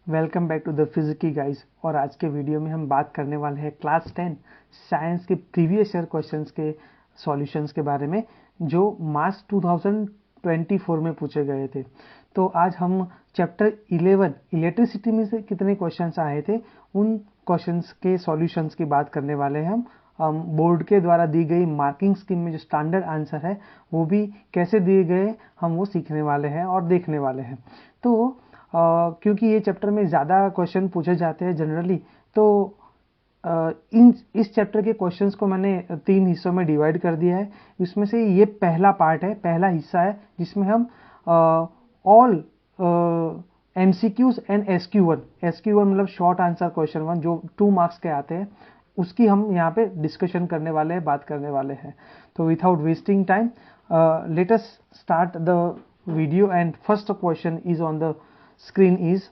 Welcome back to the फिजिकी guys. और आज के वीडियो में हम बात करने वाले हैं क्लास 10 साइंस के प्रीवियस ईयर क्वेश्चंस के सॉल्यूशंस के बारे में, जो मार्च 2024 में पूछे गए थे। तो आज हम चैप्टर 11 इलेक्ट्रिसिटी में से कितने क्वेश्चंस आए थे उन क्वेश्चंस के सॉल्यूशंस की बात करने वाले हैं। हम बोर्ड के द्वारा दी गई मार्किंग स्कीम में जो स्टैंडर्ड आंसर है वो भी कैसे दिए गए हम वो सीखने वाले हैं और देखने वाले हैं। तो क्योंकि ये चैप्टर में ज़्यादा क्वेश्चन पूछे जाते हैं जनरली, तो इस चैप्टर के क्वेश्चंस को मैंने 3 हिस्सों में डिवाइड कर दिया है। इसमें से ये पहला पार्ट है, पहला हिस्सा है, जिसमें हम ऑल MCQs एंड SQ1 मतलब शॉर्ट आंसर क्वेश्चन 1 जो 2 मार्क्स के आते हैं, उसकी हम यहाँ पे डिस्कशन करने वाले हैं, बात करने वाले हैं। तो without wasting time let us start the video, and first question is on the screen is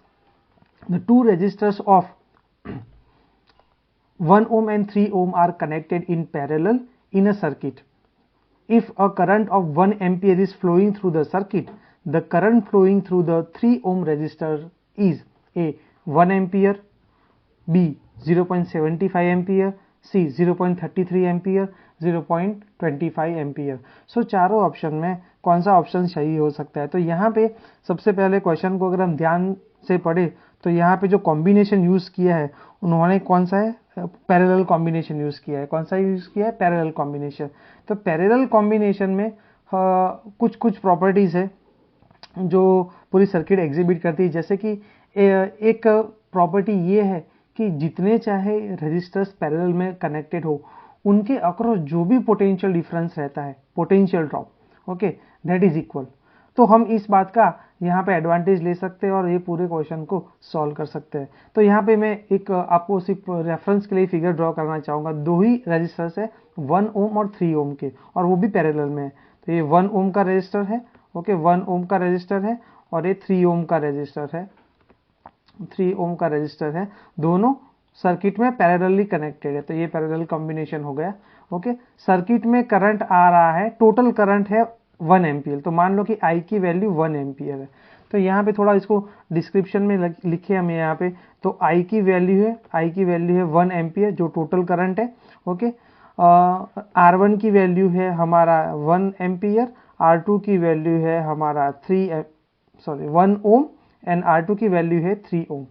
the two resistors of 1 ohm and 3 ohm are connected in parallel in a circuit. If a current of 1 ampere is flowing through the circuit, the current flowing through the 3 ohm resistor is A 1 ampere, B 0.75 ampere, C 0.33 ampere, 0.25 ampere. सो चारों option में कौन सा option सही हो सकता है? तो यहाँ पे सबसे पहले क्वेश्चन को अगर हम ध्यान से पढ़े तो यहाँ पे जो कॉम्बिनेशन यूज किया है उन्होंने कौन सा है? पैरेलल कॉम्बिनेशन यूज किया है। कौन सा यूज किया है? Parallel combination. तो पैरेलल कॉम्बिनेशन में कुछ कुछ प्रॉपर्टीज है जो पूरी सर्किट एग्जिबिट करती है। जैसे कि एक प्रॉपर्टी ये है कि जितने चाहे रेजिस्टर्स पैरेलल में कनेक्टेड हो, उनके अक्रॉस जो भी पोटेंशियल डिफरेंस रहता है, potential drop, okay, that is equal. तो हम इस बात का यहाँ पे एडवांटेज ले सकते हैं और ये पूरे क्वेश्चन को सॉल्व कर सकते हैं। तो यहाँ पे मैं एक आपको सिर्फ रेफरेंस के लिए फिगर ड्रॉ करना चाहूँगा। दो ही रेजिस्टर्स है, 1 ओम और 3 ओम के, और वो भी पैरेलल में है। तो ये 1 ओम का रेजिस्टर है, ओके, 1 ओम का रेजिस्टर है, और ये 3 ओम का रेजिस्टर है, 3 ओम का रेजिस्टर है। दोनों सर्किट में पैरेलली कनेक्टेड है, तो ये पैरेलल कॉम्बिनेशन हो गया। ओके, सर्किट में करंट आ रहा है, टोटल करंट है 1 एम्पियर। तो मान लो कि I की वैल्यू 1 एम्पियर है। तो यहाँ पे थोड़ा इसको डिस्क्रिप्शन में लिखे हम यहाँ पे। तो I की वैल्यू है 1 एम्पियर जो टोटल करंट है। ओके, R1 की वैल्यू है हमारा 1 एम्पियर, R2 की वैल्यू है हमारा 1 ओम, एंड R2 की वैल्यू है 3 ओम।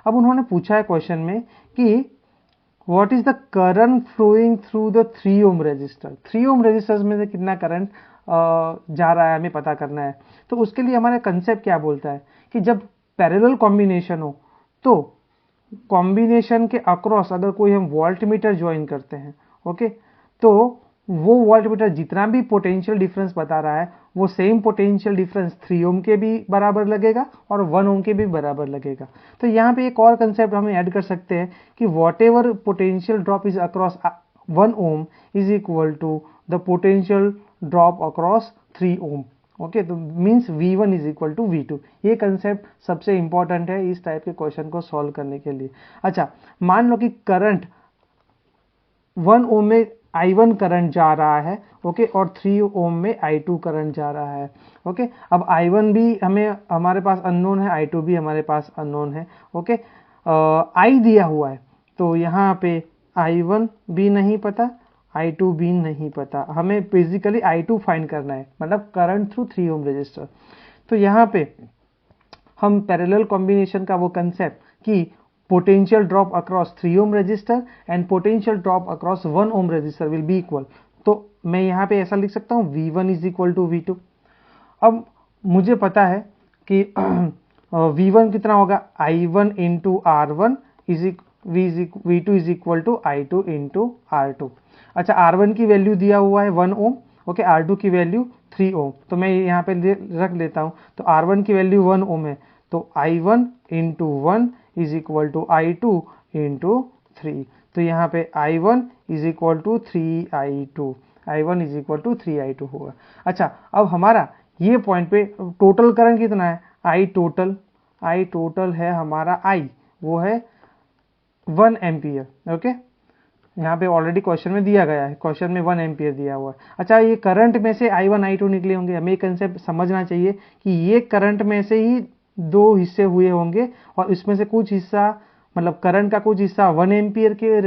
अब उन्होंने पूछा है क्वेश्चन में कि what is the current flowing through the 3 ohm resistor. 3 ohm resistors में से कितना करंट जा रहा है हमें पता करना है। तो उसके लिए हमारा कंसेप्ट क्या बोलता है कि जब पैरेलल कॉम्बिनेशन हो तो कॉम्बिनेशन के अक्रॉस अगर कोई हम वोल्टमीटर ज्वाइन करते हैं, ओके, तो वो वोल्टमीटर जितना भी पोटेंशियल डिफरेंस बता रहा है वो सेम पोटेंशियल डिफरेंस 3 ओम के भी बराबर लगेगा और 1 ओम के भी बराबर लगेगा। तो यहाँ पे एक और कंसेप्ट हम ऐड कर सकते हैं कि whatever potential drop is across 1 ohm is equal to the potential drop across 3 ohm. Okay, तो means V1 is equal to V2। ये कंसेप्ट सबसे इंपॉर्टेंट है इस टाइप के क्वेश्चन को सॉल्व करने के लिए। अच्छा, मान लो कि करंट 1 ओम में I1 करंट जा रहा है, ओके, और 3 ओम में I2 करंट जा रहा है। ओके, अब I1 भी हमारे पास अननोन है, I2 भी हमारे पास अननोन है। ओके, I दिया हुआ है, तो यहाँ पे I1 भी नहीं पता, I2 भी नहीं पता। हमें बेसिकली I2 फाइंड करना है, मतलब करंट थ्रू 3 ओम रेजिस्टर। तो यहाँ पे हम पैरेलल कॉम्बिनेशन का वो कंसेप्ट कि potential drop across 3 ohm resistor and potential drop across 1 ohm resistor will be equal। तो मैं यहाँ पे ऐसा लिख सकता हूँ V1 is equal to V2। अब मुझे पता है कि V1 कितना होगा, I1 into R1 V2 is equal to I2 into R2। अच्छा, R1 की वैल्यू दिया हुआ है 1 ओम, ओके, R2 की वैल्यू 3 ओम, तो मैं यहाँ पे रख लेता हूँ। तो R1 की वैल्यू 1 ओम है, तो I1 into 1 is equal to I2 into 3। तो यहाँ पे I1 is equal to 3I2, I1 is equal to 3I2 होगा। अच्छा, अब हमारा ये पॉइंट पे टोटल करंट कितना है, I टोटल है हमारा I, वो है 1 एम्पियर। ओके, यहाँ पे ऑलरेडी क्वेश्चन में दिया गया है, क्वेश्चन में 1 एम्पियर दिया हुआ है। अच्छा, ये करंट में से I1 I2 निकले होंगे। हमें कंसेप्ट समझना चाहिए कि ये करंट में से ही दो हिस्से हुए होंगे और इसमें से कुछ हिस्सा मतलब करंट का कुछ हिस्सा 1 एम्पियर के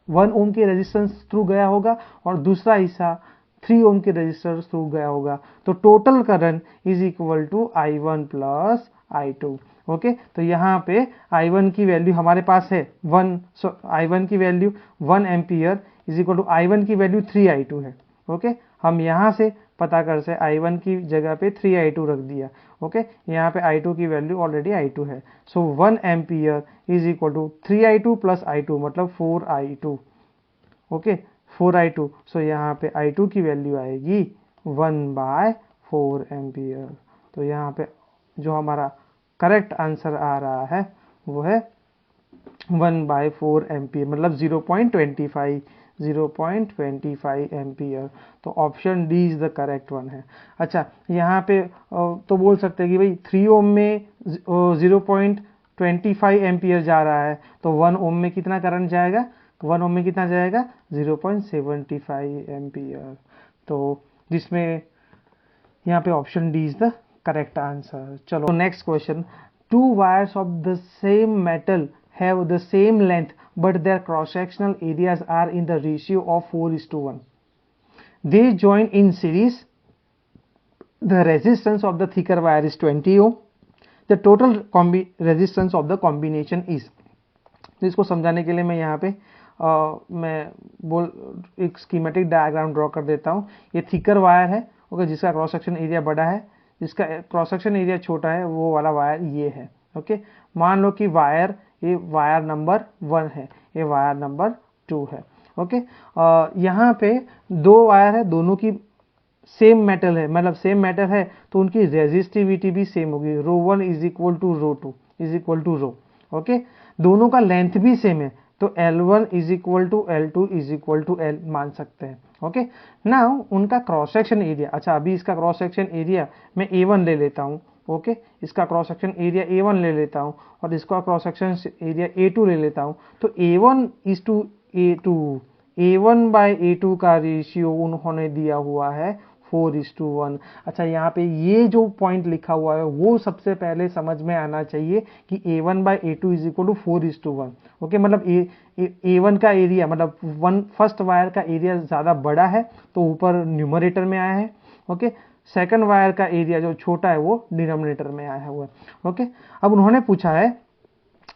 1 ओम के रेजिस्टेंस थ्रू गया होगा और दूसरा हिस्सा 3 ओम के रेजिस्टेंस थ्रू गया होगा। तो total current is equal to I1 plus I2। Okay, तो यहाँ पे I1 की वैल्यू हमारे पास है I1 की value 1 ampere is equal to I1 की वैल्यू 3I2 है। ओके, हम यहाँ से पता कर से I1 की जगह पे 3I2 रख दिया। ओके, यहाँ पे I2 की वैल्यू ऑलरेडी I2 है। So 1 ampere is equal to 3I2 plus I2 मतलब 4I2। Okay, 4I2। सो यहाँ पे I2 की वैल्यू आएगी 1/4 एम्पियर। तो यहाँ पे जो हमारा करेक्ट आंसर आ रहा है वो है 1/4 एम्पियर मतलब 0.25 एम्पियर। तो option D is the correct one है। अच्छा, यहाँ पे तो बोल सकते हैं कि भाई 3 ओम में 0.25 एम्पियर जा रहा है तो 1 ओम में कितना करंट जाएगा, 1 ओम में कितना जाएगा 0.75 एम्पियर। तो जिसमें यहाँ पे option D is the correct answer. चलो next question, 2 wires of the same metal have the same length but their cross-sectional areas are in the ratio of 4:1. They join in series. The resistance of the thicker wire is 20 ohm. The total resistance of the combination is. तो इसको समझाने के लिए मैं यहाँ पे मैं एक स्कीमेटिक डायग्राम ड्रॉ कर देता हूँ। ये थिकर वायर है, ओके, जिसका क्रॉस सेक्शन एरिया बड़ा है, जिसका क्रॉस सेक्शन एरिया छोटा है, वो वाला वायर ये है। ओके, मान लो कि ये वायर नंबर 1 है, ये वायर नंबर 2 है। ओके, यहाँ पे 2 वायर है, दोनों की सेम मेटल है, मतलब सेम मेटल है तो उनकी रेजिस्टिविटी भी सेम होगी। ρ1 is equal to ρ2 is equal to ρ। Okay, दोनों का लेंथ भी सेम है तो L1 is equal to L2 is equal to L मान सकते हैं। ओके, नाउ उनका क्रॉस सेक्शन एरिया, अच्छा अभी इसका क्रॉस सेक्शन एरिया मैं A1 ले लेता हूँ। ओके, इसका क्रॉस सेक्शन एरिया A1 ले लेता हूँ और इसका क्रॉस सेक्शन एरिया A2 ले लेता हूँ। तो A1 is to A2, A1/A2 का रेशियो उन्होंने दिया हुआ है 4:1। अच्छा, यहाँ पे ये जो पॉइंट लिखा हुआ है वो सबसे पहले समझ में आना चाहिए कि A1/A2 is equal to 4:1। Okay, मतलब A1 का एरिया मतलब फर्स्ट वायर का एरिया ज़्यादा बड़ा है तो ऊपर न्यूमरेटर में आया है। ओके, सेकंड वायर का एरिया जो छोटा है वो डिनोमिनेटर में आया हुआ है। ओके, अब उन्होंने पूछा है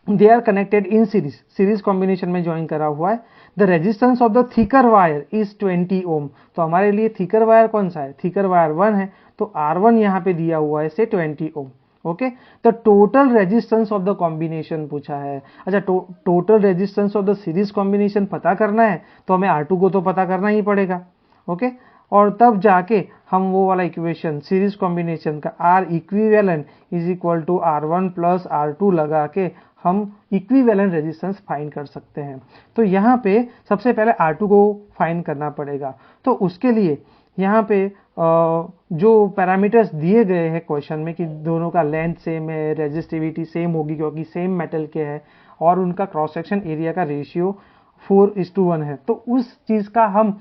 they are connected in series combination में ज्वाइन करा हुआ है। The resistance of the thicker wire is 20 ohm. तो हमारे लिए थिकर वायर कौन सा है, थिकर वायर 1 है तो R1 यहाँ पे दिया हुआ है से 20 ओम। ओके, तो total resistance of the combination पूछा है। अच्छा, total resistance of the series combination पता करना है तो हमें R2 को तो पता करना ही पड़ेगा। ओके, और तब जाके हम वो वाला इक्वेशन सीरीज कॉम्बिनेशन का R equivalent is equal to R1 plus R2 लगा के हम इक्विवेलेंट रेजिस्टेंस फाइंड कर सकते हैं। तो यहाँ पे सबसे पहले R2 को फाइंड करना पड़ेगा। तो उसके लिए यहाँ पे जो पैरामीटर्स दिए गए हैं क्वेश्चन में कि दोनों का लेंथ सेम है, रेजिस्टिविटी सेम होगी क्योंकि सेम मेटल के है और उनका क्रॉस सेक्शन एरिया का रेशियो 4:1 है। तो उस चीज़ का हम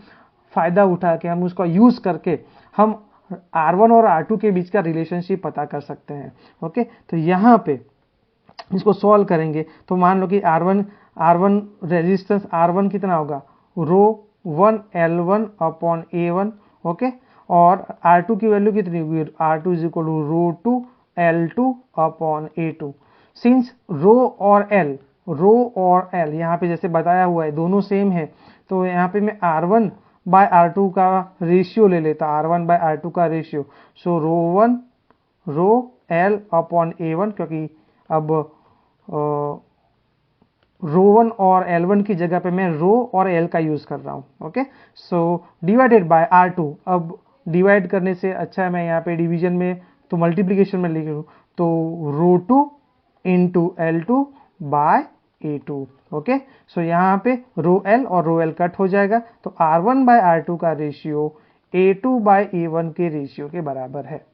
फायदा उठा के हम उसका यूज करके हम R1 और R2 के बीच का रिलेशनशिप पता कर सकते हैं। ओके, तो यहाँ पे इसको सॉल्व करेंगे तो मान लो कि R1 रेजिस्टेंस R1 कितना होगा ρ1 L1 अपॉन A1। ओके, और R2 की वैल्यू कितनी होगी, R2 is equal to ρ2 L2 upon A2। Since rho और L यहाँ पे जैसे बताया हुआ है दोनों सेम है तो यहाँ पे मैं R1/R2 का रेशियो ले लेता, R1/R2 का रेशियो। सो ρ1 ρL अपॉन A1, क्योंकि अब ρ1 और L1 की जगह पे मैं रो और L का यूज कर रहा हूँ। Okay, so divided by R2। अब डिवाइड करने से अच्छा है मैं यहाँ पे डिवीजन में तो मल्टीप्लीकेशन में लिख लूँ तो ρ2 into L2 bye A2। Okay, सो यहाँ पे ρL और ρL कट हो जाएगा तो R1/R2 का रेशियो A2/A1 के रेशियो के बराबर है।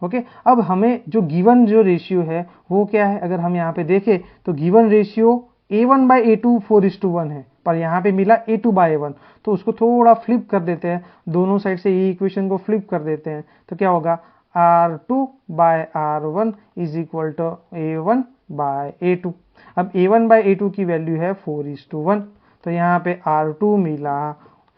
ओके, अब हमें जो गिवन जो रेशियो है वो क्या है, अगर हम यहाँ पे देखें तो गिवन रेशियो A1/A2 4:1 है पर यहाँ पे मिला A2/A1। तो उसको थोड़ा फ्लिप कर देते हैं, दोनों साइड से ये इक्वेशन को फ्लिप कर देते हैं तो क्या होगा R2 by R1 is equal to A1 by A2। अब A1 बाय A2 की वैल्यू है 4:1, तो यहाँ पे R2 मिला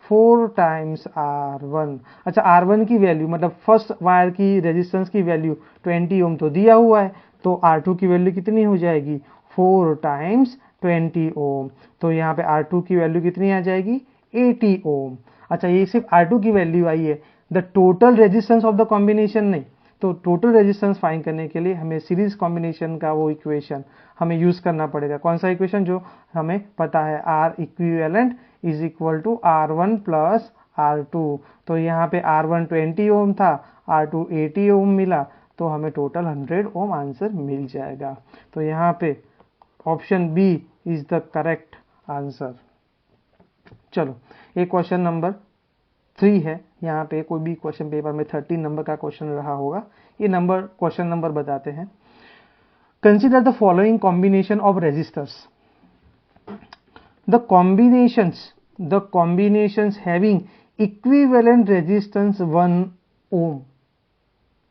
4 टाइम्स R1। अच्छा, R1 की वैल्यू मतलब फर्स्ट वायर की रेजिस्टेंस की वैल्यू 20 ओम तो दिया हुआ है, तो R2 की वैल्यू कितनी हो जाएगी 4 टाइम्स 20 ओम। तो यहाँ पे R2 की वैल्यू कितनी आ जाएगी 80 ओम। अच्छा, ये सिर्फ R2 की वैल्यू आई है, the total resistance of the combination नहीं। तो टोटल रेजिस्टेंस फाइंड करने के लिए हमें सीरीज कॉम्बिनेशन का वो इक्वेशन हमें यूज करना पड़ेगा। कौन सा इक्वेशन? जो हमें पता है, R equivalent is equal to R1 plus R2। तो यहाँ पे R1 20 ओम था, R2 80 ओम मिला, तो हमें टोटल 100 ओम आंसर मिल जाएगा। तो यहाँ पे option B is the correct answer. चलो, एक क्वेश्चन नंबर 3 है। यहाँ पे कोई भी क्वेश्चन पेपर में 13 नंबर का क्वेश्चन रहा होगा, ये क्वेश्चन नंबर बताते हैं। Consider the following combination of resistors, the combinations having equivalent resistance 1 ohm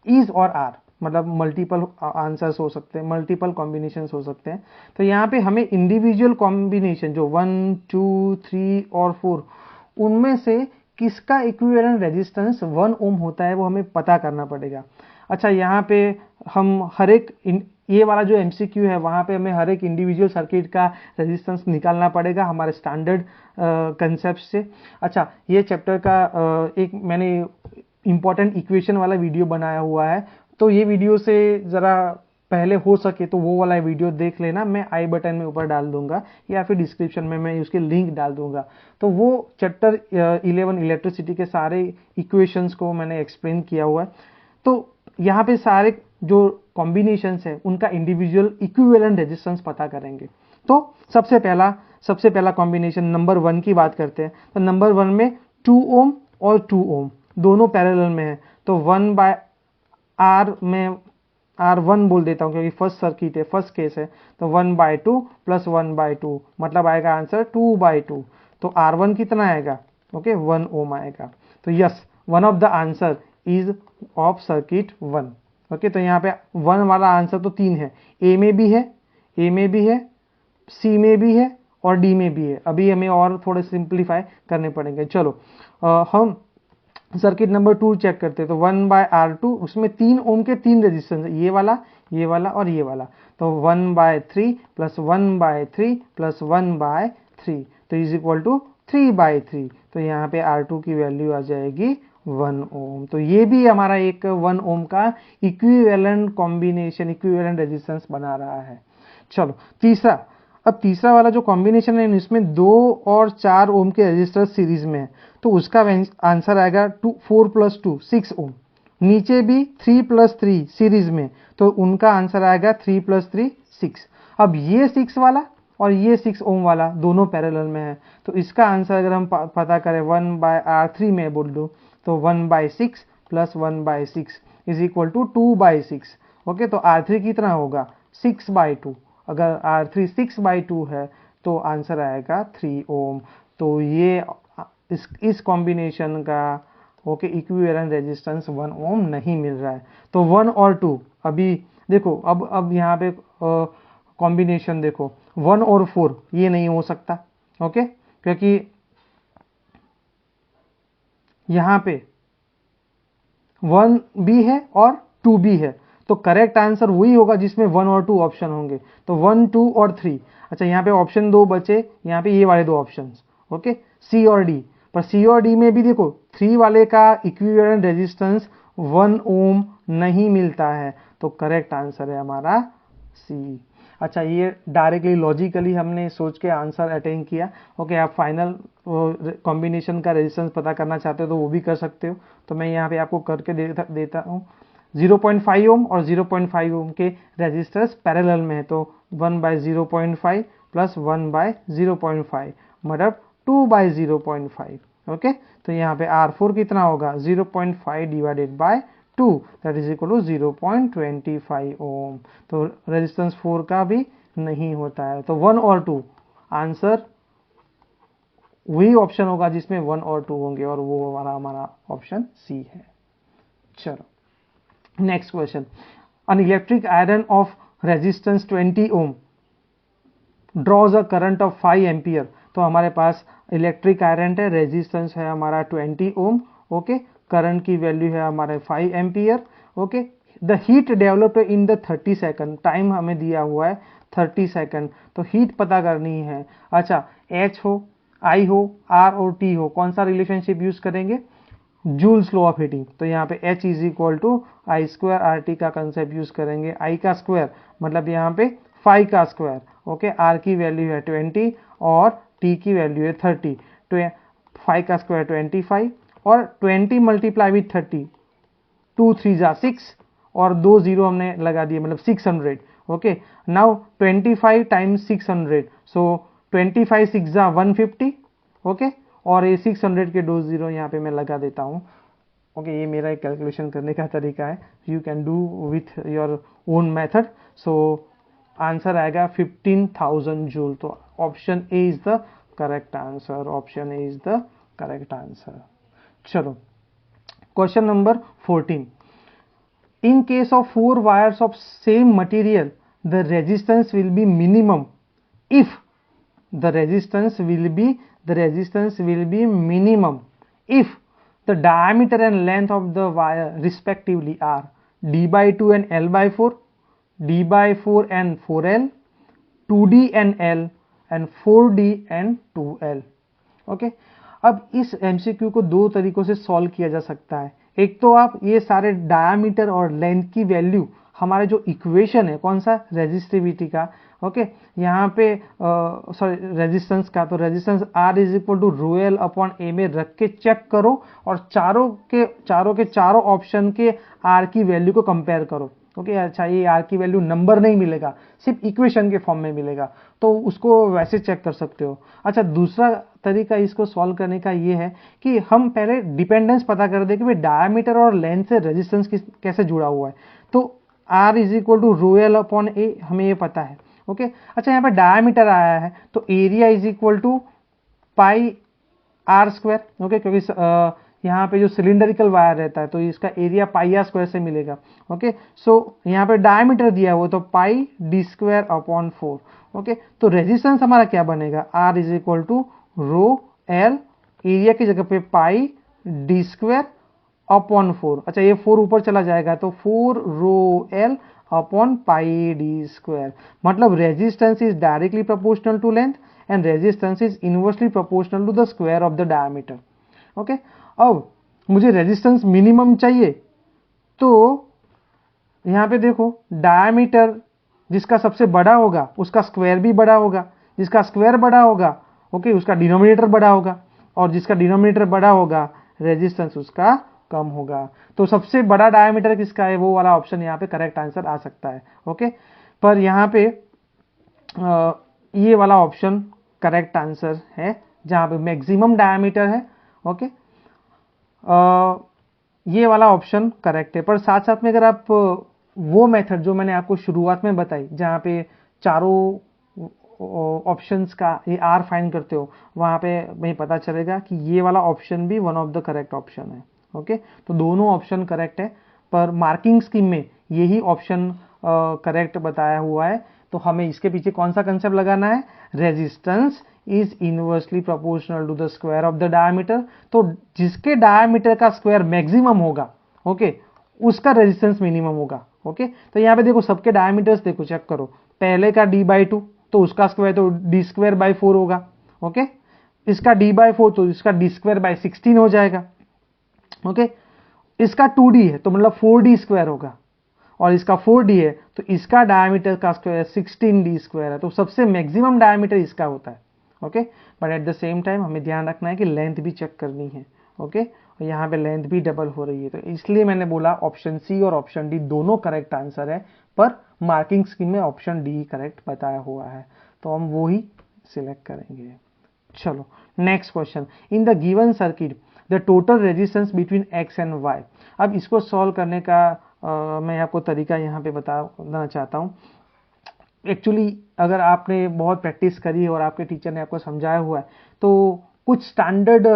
is और आर, मतलब मल्टीपल आंसर्स हो सकते हैं, मल्टीपल कॉम्बिनेशंस हो सकते हैं। तो यहाँ पे हमें इंडिविजुअल कॉम्बिनेशन जो 1, 2, 3 और 4, उनमें से किसका इक्विवेलेंट रेजिस्टेंस 1 ओम होता है वो हमें पता करना पड़ेगा। अच्छा, यहाँ पे हम हर एक ये वाला जो MCQ है वहाँ पे हमें हर एक इंडिविजुअल सर्किट का रेजिस्टेंस निकालना पड़ेगा हमारे स्टैंडर्ड कंसेप्ट से। अच्छा, ये चैप्टर का एक मैंने इंपॉर्टेंट इक्वेशन वाला वीडियो बनाया हुआ है, तो ये वीडियो से ज़रा पहले हो सके तो वो वाला वीडियो देख लेना, मैं आई बटन में ऊपर डाल दूंगा या फिर डिस्क्रिप्शन में मैं उसके लिंक डाल दूंगा। तो वो चैप्टर 11 इलेक्ट्रिसिटी के सारे इक्वेशंस को मैंने एक्सप्लेन किया हुआ है। तो यहाँ पे सारे जो कॉम्बिनेशंस है उनका इंडिविजुअल इक्विवेलेंट रेजिस्टेंस पता करेंगे। तो सबसे पहला कॉम्बिनेशन नंबर 1 की बात करते हैं। तो नंबर 1 में 2 ओम और 2 ओम दोनों पैरेलल में है, तो 1 बाय आर में R1 बोल देता हूं क्योंकि फर्स्ट सर्किट है, फर्स्ट केस है। तो 1/2 प्लस 1/2 मतलब आएगा आंसर 2/2। तो R1 कितना आएगा? ओके, 1 ओम आएगा। तो yes, one of the answer is of circuit 1। Okay, तो यहाँ पे 1 वाला आंसर तो 3 है, ए में भी है, सी में भी है और डी में भी है। अभी हमें और थोड़े सिंप्लीफाई करने पड़ेंगे। चलो, हम सर्किट नंबर 2 चेक करते हैं। तो 1/R2, उसमें 3 ओम के 3 रेजिस्टेंस, ये वाला और ये वाला। तो 1/3 प्लस 1/3 प्लस 1/3 तो इज इक्वल टू 3/3। तो यहाँ पे R2 की वैल्यू आ जाएगी 1 ओम। तो ये भी हमारा एक 1 ओम का इक्विवेलेंट कॉम्बिनेशन, इक्विवेलेंट रेजिस्टेंस बना रहा है। चलो, तीसरा वाला जो कॉम्बिनेशन है इसमें 2 और 4 ओम के रेजिस्टर सीरीज में है, तो उसका आंसर आएगा 4 प्लस 2 6 ओम। नीचे भी 3 प्लस 3 सीरीज में, तो उनका आंसर आएगा 3 प्लस 3 6। अब ये 6 वाला और ये 6 ओम वाला दोनों पैरेलल में है, तो इसका आंसर अगर हम पता करें 1/R3 में बोल दो, तो 1/6 plus 1/6 is equal to 2/6। Okay, तो R3 कितना होगा 6/2। अगर R3 6/2 है तो आंसर आएगा 3 ओम। तो ये इस कॉम्बिनेशन का ओके इक्विवेलेंट रेजिस्टेंस 1 ओम नहीं मिल रहा है। तो 1 और 2 अभी देखो, अब यहाँ पे कॉम्बिनेशन देखो 1 और 4 ये नहीं हो सकता। ओके, क्योंकि यहाँ पे 1 भी है और 2 भी है, तो करेक्ट आंसर वही होगा जिसमें 1 और 2 ऑप्शन होंगे। तो 1, 2 और 3। अच्छा, यहाँ पे ऑप्शन 2 बचे, यहाँ पे ये वाले 2 ऑप्शन, ओके, सी और डी। पर सी और डी में भी देखो 3 वाले का इक्विवेलेंट रेजिस्टेंस 1 ओम नहीं मिलता है, तो करेक्ट आंसर है हमारा सी। अच्छा, ये डायरेक्टली लॉजिकली हमने सोच के आंसर अटेन किया। ओके, आप फाइनल कॉम्बिनेशन का रेजिस्टेंस पता करना चाहते हो तो वो भी कर सकते हो। तो मैं यहाँ पे आपको करके देता हूँ। 0.5 ओम और 0.5 ओम के रेजिस्टर्स पैरेलल में है, तो 1/0.5 प्लस 1/0.5 मतलब 2/0.5। ओके, तो यहाँ पे R4 कितना होगा 0.5 divided by 2 that is equal to 0.25 ohm. तो रेजिस्टेंस 4 का भी नहीं होता है। तो 1 और 2 आंसर वही ऑप्शन होगा जिसमें 1 और 2 होंगे, और वो हमारा ऑप्शन सी है। चलो, next question, an electric iron of resistance 20 ohm draws a current of 5 ampere। तो हमारे पास इलेक्ट्रिक आयरन है, रेजिस्टेंस है हमारा 20 ओम, ओके, करंट की वैल्यू है हमारे 5 ampere, okay. The heat developed in the 30 second, time हमें दिया हुआ है 30 सेकंड, तो हीट पता करनी है। अच्छा, H हो, I हो, R और T हो, कौन सा रिलेशनशिप यूज करेंगे? Joule's law of heating. तो यहाँ पे H is equal to I square R T का कंसेप्ट यूज करेंगे। I का स्क्वायर मतलब यहाँ पे 5 का स्क्वायर, ओके। R की वैल्यू है 20 और T की वैल्यू है 30, तो 5 का स्क्वायर 25 और 20 मल्टीप्लाई विथ 30, 2 3 जा 6 और 2 जीरो हमने लगा दिए, मतलब 600, ओके। नाउ 25 टाइम्स 600, सो 25 6 जा 150, ओके, और ये 600 के 2 जीरो यहाँ पे मैं लगा देता हूँ, ओके। ये मेरा एक कैलकुलेशन करने का तरीका है, you can do with your own method. So answer आएगा 15,000 जूल। तो option A is the correct answer, option A is the correct answer. चलो, question number 14, in case of 4 wires of same material the resistance will be minimum if the resistance will be minimum if the diameter and length of the wire respectively are d by 2 and l by 4, d by 4 and 4l, 2d and l and 4d and 2l, okay. अब इस MCQ को दो तरीकों से solve किया जा सकता है। एक तो आप ये सारे डायामीटर और लेंथ की वैल्यू हमारे जो इक्वेशन है, कौन सा, रेजिस्टिविटी का, ओके, यहाँ पे सॉरी रेजिस्टेंस का, तो resistance R is equal to rho L upon A में रख के चेक करो और चारों ऑप्शन के R की वैल्यू को कंपेयर करो, ओके। अच्छा, ये R की वैल्यू नंबर नहीं मिलेगा, सिर्फ इक्वेशन के फॉर्म में मिलेगा, तो उसको वैसे चेक कर सकते हो। अच्छा, दूसरा तरीका इसको सॉल्व करने का ये है कि हम पहले डिपेंडेंस पता कर दे कि भाई डायमीटर और लेंथ से रेजिस्टेंस कैसे जुड़ा हुआ है। तो R is equal to rho L upon A, हमें ये पता है, ओके। अच्छा, यहाँ पे डायमीटर आया है तो area is equal to pi R square, okay, क्योंकि यहाँ पे जो सिलिंडरिकल वायर रहता है तो इसका एरिया पाई आर स्क्वायर से मिलेगा, ओके। सो यहाँ पे डायमीटर दिया हुआ तो pi D square upon 4, okay. तो रेजिस्टेंस हमारा क्या बनेगा, R is equal to rho L, area की जगह पे पाई डी स्क्वायर अपॉन 4। अच्छा, ये 4 ऊपर चला जाएगा तो 4 rho L upon pi D square, मतलब resistance is directly proportional to length and resistance is inversely proportional to the square of the diameter, okay. अब मुझे रेजिस्टेंस मिनिमम चाहिए, तो यहां पे देखो डायमीटर जिसका सबसे बड़ा होगा उसका स्क्वायर भी बड़ा होगा, जिसका स्क्वायर बड़ा होगा, ओके, उसका डिनोमिनेटर बड़ा होगा, और जिसका डिनोमिनेटर बड़ा होगा रेजिस्टेंस उसका कम होगा। तो सबसे बड़ा डायमीटर किसका है, वो वाला ऑप्शन यहाँ पे करेक्ट आंसर आ सकता है, ओके। पर यहाँ पे ये वाला ऑप्शन करेक्ट आंसर है जहां पे मैक्सिमम डायमीटर है, ओके। ये वाला ऑप्शन करेक्ट है। पर साथ साथ में अगर आप वो मेथड जो मैंने आपको शुरुआत में बताई जहां पे चारों ऑप्शंस का ये आर फाइंड करते हो, वहां पे हमें पता चलेगा कि ये वाला ऑप्शन भी one of the correct option है, ओके। तो दोनों ऑप्शन करेक्ट है, पर मार्किंग स्कीम में यही ऑप्शन करेक्ट बताया हुआ है। तो हमें इसके पीछे कौन सा कंसेप्ट लगाना है, resistance is inversely proportional to the square of the diameter. तो जिसके डायमीटर का स्क्वायर मैक्सिमम होगा, ओके, उसका रेजिस्टेंस मिनिमम होगा, ओके। तो यहाँ पे देखो सबके डायमीटर्स देखो, चेक करो, पहले का d बाई 2 तो उसका स्क्वायर तो डी स्क्वायर बाई 4 होगा, ओके। इसका d बाई 4 तो इसका डी स्क्वायर बाई 16 हो जाएगा, ओके। इसका 2d है तो मतलब 4d स्क्वायर होगा, और इसका 4d है तो इसका डायमीटर का स्क्वायर 16d स्क्वायर है, तो सबसे मैक्सिमम डायमीटर इसका होता है, okay. But at the same time हमें ध्यान रखना है कि लेंथ भी चेक करनी है, ओके। और यहाँ पे लेंथ भी डबल हो रही है, तो इसलिए मैंने बोला ऑप्शन सी और ऑप्शन डी दोनों करेक्ट आंसर है, पर मार्किंग स्कीम में ऑप्शन डी करेक्ट बताया हुआ है, तो हम वो ही सिलेक्ट करेंगे। चलो, next question, in the given circuit the total resistance between X and Y. अब इसको सॉल्व करने का मैं आपको तरीका यहाँ पे बताना चाहता हूँ। एक्चुअली अगर आपने बहुत प्रैक्टिस करी और आपके टीचर ने आपको समझाया हुआ है तो कुछ स्टैंडर्ड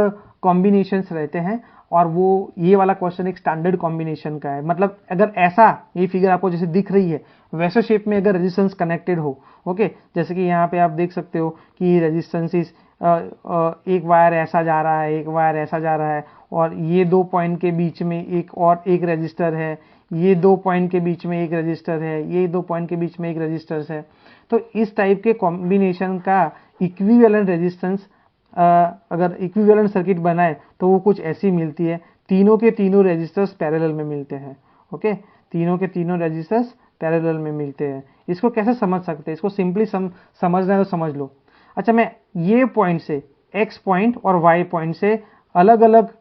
कॉम्बिनेशंस रहते हैं और वो ये वाला क्वेश्चन एक स्टैंडर्ड कॉम्बिनेशन का है, मतलब अगर ऐसा ये फिगर आपको जैसे दिख रही है वैसे शेप में अगर रेजिस्टेंस कनेक्टेड हो, ओके, जैसे कि यहाँ पे आप देख सकते हो कि रेजिस्टेंस इज एक वायर ऐसा जा रहा है, एक वायर ऐसा जा रहा है, और ये 2 पॉइंट के बीच में एक रेजिस्टर है, ये 2 पॉइंट के बीच में एक रेजिस्टर है, ये 2 पॉइंट के बीच में एक रेजिस्टर है। तो इस टाइप के कॉम्बिनेशन का इक्विवेलेंट रेजिस्टेंस अगर इक्विवेलेंट सर्किट बनाए तो वो कुछ ऐसी मिलती है, तीनों के तीनों रेजिस्टर्स पैरेलल में मिलते हैं, ओके, तीनों के तीनों रेजिस्टर्स पैरेलल में मिलते हैं। इसको कैसे समझ सकते हैं, इसको सिंपली समझना है तो समझ लो। अच्छा, मैं ये पॉइंट से x पॉइंट और y पॉइंट से अलग अलग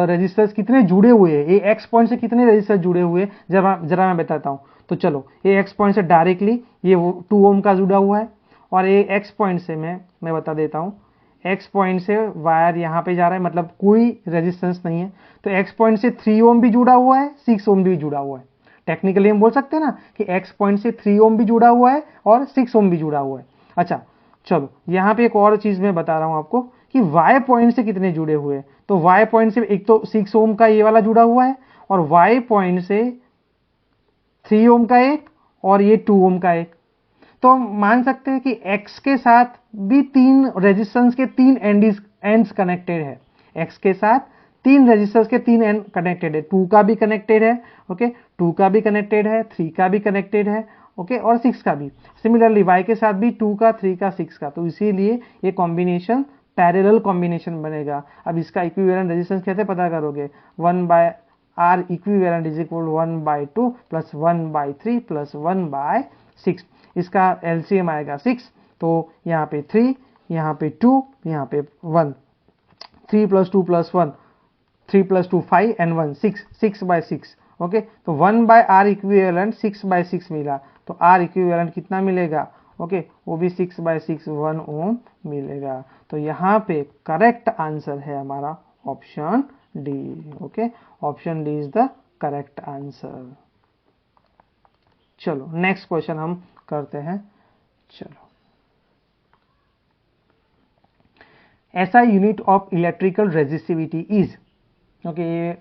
रेजिस्टर्स कितने जुड़े हुए हैं, ये x पॉइंट से कितने रेजिस्टर जुड़े हुए हैं जरा मैं बताता हूँ। तो चलो, ये x पॉइंट से डायरेक्टली ये 2 ओम का जुड़ा हुआ है, और ये x पॉइंट से मैं बता देता हूँ, x पॉइंट से वायर यहाँ पे जा रहा है, मतलब कोई रेजिस्टेंस नहीं है, तो x पॉइंट से 3 ओम भी जुड़ा हुआ है, 6 ओम भी जुड़ा हुआ है। टेक्निकली हम बोल सकते हैं ना कि x पॉइंट से 3 ओम भी जुड़ा हुआ है और 6 ओम भी जुड़ा हुआ है। अच्छा चलो, यहाँ पे एक और चीज मैं बता रहा हूँ आपको कि y पॉइंट से कितने जुड़े हुए हैं। तो y पॉइंट से एक तो 6 ओम का ये वाला जुड़ा हुआ है, और y पॉइंट से 3 ओम का एक, और ये 2 ओम का एक। तो हम मान सकते हैं कि x के साथ भी 3 रेजिस्टेंस के 3 एंड्स कनेक्टेड है, x के साथ 3 रेजिस्टेंस के 3 एंड कनेक्टेड है, 2 का भी कनेक्टेड है, ओके, 2 का भी कनेक्टेड है, 3 का भी कनेक्टेड है, ओके, और 6 का भी। सिमिलरली y के साथ भी 2 का, 3 का, 6 का, तो इसीलिए ये कॉम्बिनेशन पैरेलल कॉम्बिनेशन बनेगा। अब इसका इक्विवेलेंट रेजिस्टेंस कैसे पता करोगे, 1/R equivalent is equal 1/2 plus 1/3 plus 1/6। इसका एलसीएम आएगा 6, तो यहाँ पे 3, यहाँ पे 2, यहाँ पे 1, 3 + 2 + 1, 3 + 2 5 and 1 6, 6/6, ओके। तो 1/R इक्विवेलेंट 6/6 मिला, तो R इक्विवेलेंट कितना मिलेगा, ओके, वो भी 6/6 1 ओम मिलेगा। तो यहाँ पे करेक्ट आंसर है हमारा option D, okay, option D is the correct answer. चलो नेक्स्ट क्वेश्चन हम करते हैं। चलो, SI unit of electrical resistivity is, okay, ये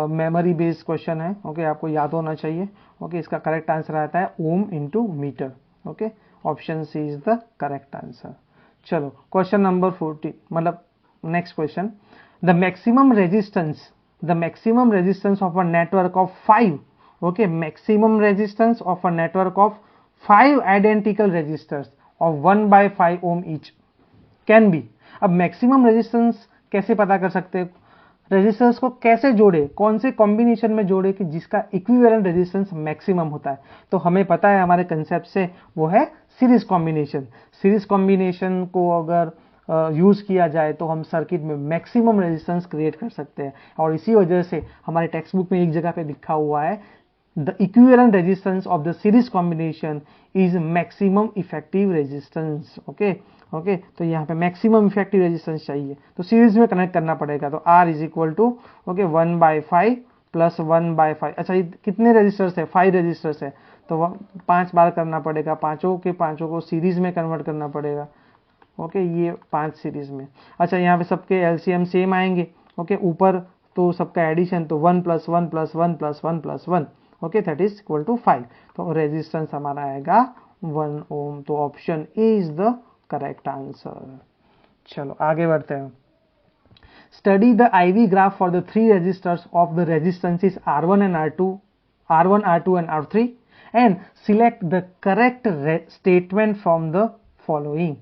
मेमोरी बेस्ड क्वेश्चन है, ओके, आपको याद होना चाहिए, ओके। इसका करेक्ट आंसर आता है ohm into metre, okay, option C is the correct answer. चलो क्वेश्चन नंबर 40, मतलब next question, the maximum resistance of a network of 5, okay, maximum resistance of a network of 5 identical resistors of 1/5 ohm each can be। अब maximum resistance कैसे पता कर सकते हैं, resistance को कैसे जोड़े, कौन से कॉम्बिनेशन में जोड़े कि जिसका इक्विवेलेंट रेजिस्टेंस मैक्सिमम होता है। तो हमें पता है हमारे कंसेप्ट से, वो है सीरीज कॉम्बिनेशन। सीरीज कॉम्बिनेशन को अगर यूज किया जाए तो हम सर्किट में मैक्सिमम रेजिस्टेंस क्रिएट कर सकते हैं, और इसी वजह से हमारे टेक्स्ट बुक में एक जगह पे लिखा हुआ है the equivalent resistance of the series combination is maximum effective resistance, okay, okay। तो यहाँ पे मैक्सिमम इफेक्टिव रेजिस्टेंस चाहिए, तो सीरीज में कनेक्ट करना पड़ेगा। तो R is equal to, okay, 1/5 plus 1/5। अच्छा, ये कितने रजिस्टर्स है, 5 रजिस्टर्स है, तो 5 बार करना पड़ेगा, पांचों को सीरीज में कन्वर्ट करना पड़ेगा, ओके, ये 5 सीरीज में। अच्छा, यहाँ पे सबके एलसीएम सेम आएंगे, ओके, ऊपर तो सबका एडिशन, तो 1 + 1 + 1 + 1 + 1, okay, that is equal to 5। तो रेजिस्टेंस हमारा आएगा 1 ओम। तो option A is the correct answer. चलो आगे बढ़ते हैं। Study the IV graph for the 3 resistors of the resistances R1 and R2 and R3 and select the correct statement from the following.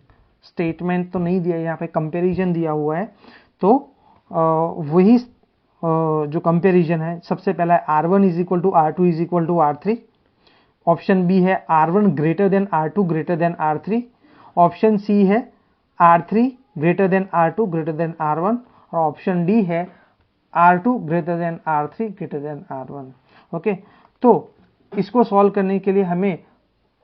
Statement तो नहीं दिया, यहाँ पे कंपेरिजन दिया हुआ है, तो वही जो कंपैरिजन है, सबसे पहला है R1 is equal to R2 is equal to R3, option B है R1 greater than R2 greater than R3, option C है R3 greater than R2 greater then R1, और ऑप्शन डी है R2 greater than R3 greater than R1, okay. तो इसको solve करने के लिए हमें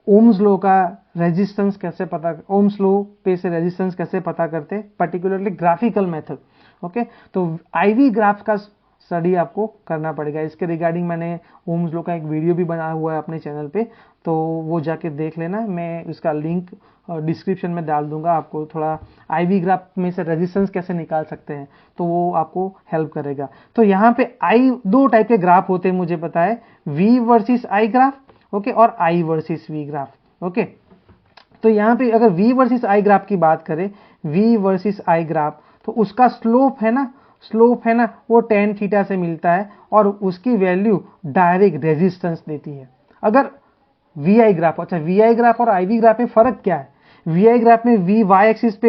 ओम्स लॉ का रेजिस्टेंस कैसे पता, ओम्स लॉ पे से रेजिस्टेंस कैसे पता करते, पर्टिकुलरली ग्राफिकल मेथड, ओके। तो IV ग्राफ का स्टडी आपको करना पड़ेगा। इसके रिगार्डिंग मैंने ओम्स लॉ का एक वीडियो भी बनाया हुआ है अपने चैनल पे, तो वो जाके देख लेना, मैं उसका लिंक डिस्क्रिप्शन में डाल दूंगा, आपको थोड़ा IV ग्राफ में से रेजिस्टेंस कैसे निकाल सकते हैं तो वो आपको हेल्प करेगा। तो यहाँ पे दो टाइप के ग्राफ होते हैं मुझे पता है, V versus I graph, okay, और I versus V graph, okay. तो यहाँ पे अगर V वर्सेस I ग्राफ की बात करें, V वर्सेस I ग्राफ, तो उसका स्लोप है ना वो tan थीटा से मिलता है और उसकी वैल्यू डायरेक्ट रेजिस्टेंस देती है। अगर VI ग्राफ, अच्छा VI ग्राफ और IV ग्राफ में फर्क क्या है? VI ग्राफ में V y एक्सिस पे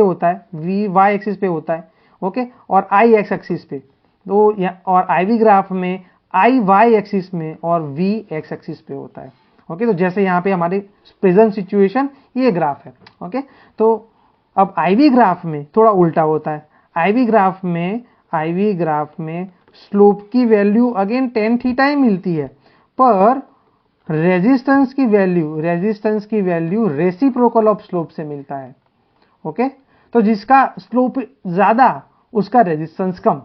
होता है, ओके, और I x एक्सिस पे, तो और IV ग्राफ में I y एक्सिस में और V x एक्सिस पे होता है, ओके। तो जैसे यहाँ पे हमारे प्रेजेंट सिचुएशन ये ग्राफ है, ओके। तो अब IV ग्राफ में थोड़ा उल्टा होता है। IV ग्राफ में स्लोप की वैल्यू अगेन tan थीटा ही मिलती है, पर रेजिस्टेंस की वैल्यू रेसिप्रोकल ऑफ स्लोप से मिलता है, ओके। तो जिसका स्लोप ज्यादा उसका रेजिस्टेंस कम,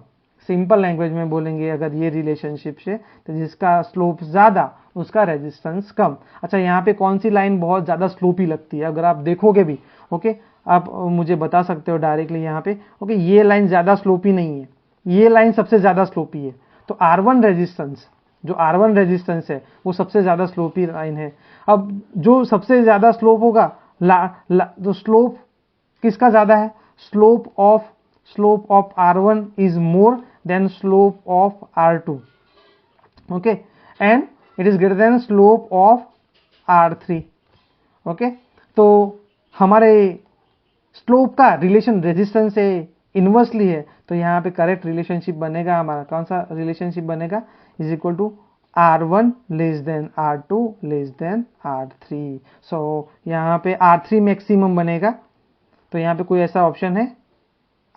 सिंपल लैंग्वेज में बोलेंगे अगर ये रिलेशनशिप से, तो जिसका स्लोप ज्यादा उसका रेजिस्टेंस कम। अच्छा, यहाँ पे कौन सी लाइन बहुत ज्यादा स्लोपी लगती है अगर आप देखोगे भी, ओके, आप मुझे बता सकते हो डायरेक्टली यहाँ पे, ओके, ये लाइन ज्यादा स्लोपी नहीं है, ये लाइन सबसे ज्यादा स्लोपी है। तो R1 रेजिस्टेंस है वो सबसे ज्यादा स्लोपी लाइन है। अब जो सबसे ज्यादा स्लोप होगा, तो स्लोप किसका ज्यादा है? Slope of R1 is more than slope of R2, okay, and it is greater than slope of R3, okay. तो हमारे स्लोप का रिलेशन रेजिस्टेंस से इनवर्सली है, तो यहाँ पे करेक्ट रिलेशनशिप बनेगा हमारा, कौन सा रिलेशनशिप बनेगा? Is equal to R1 less than R2 less than R3। So यहाँ पे R3 मैक्सिमम बनेगा, तो यहाँ पे कोई ऐसा ऑप्शन है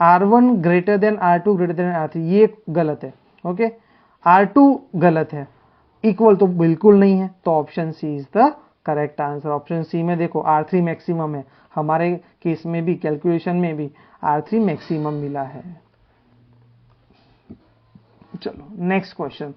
R1 greater than R2 greater than R3, ये गलत है, ओके। R2 गलत है, इक्वल तो बिल्कुल नहीं है, तो option C is the correct answer. Option C में देखो R3 मैक्सिमम है, हमारे केस में भी कैलकुलेशन में भी R3 मैक्सिमम मिला है। चलो next question,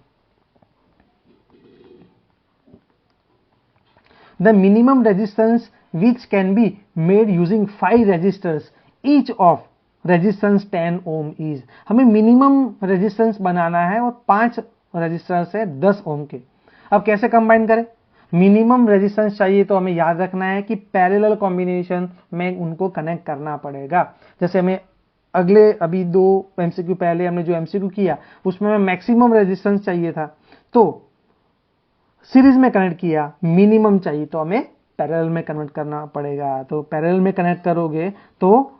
the minimum resistance which can be made using 5 resistors each of resistance 10 ohm is. हमें मिनिमम रेजिस्टेंस बनाना है और 5 रेजिस्टर्स है 10 ओम के। अब कैसे कंबाइन करें? मिनिमम रेजिस्टेंस चाहिए तो हमें याद रखना है कि पैरेलल कॉम्बिनेशन में उनको कनेक्ट करना पड़ेगा। जैसे हमें अभी 2 MCQ पहले हमने जो MCQ किया उसमें हमें मैक्सिमम रेजिस्टेंस चाहिए था, तो सीरीज में कनेक्ट किया, मिनिमम चाहिए तो हमें पैरेलल में कन्वर्ट करना पड़ेगा। तो पैरेलल में कनेक्ट करोगे तो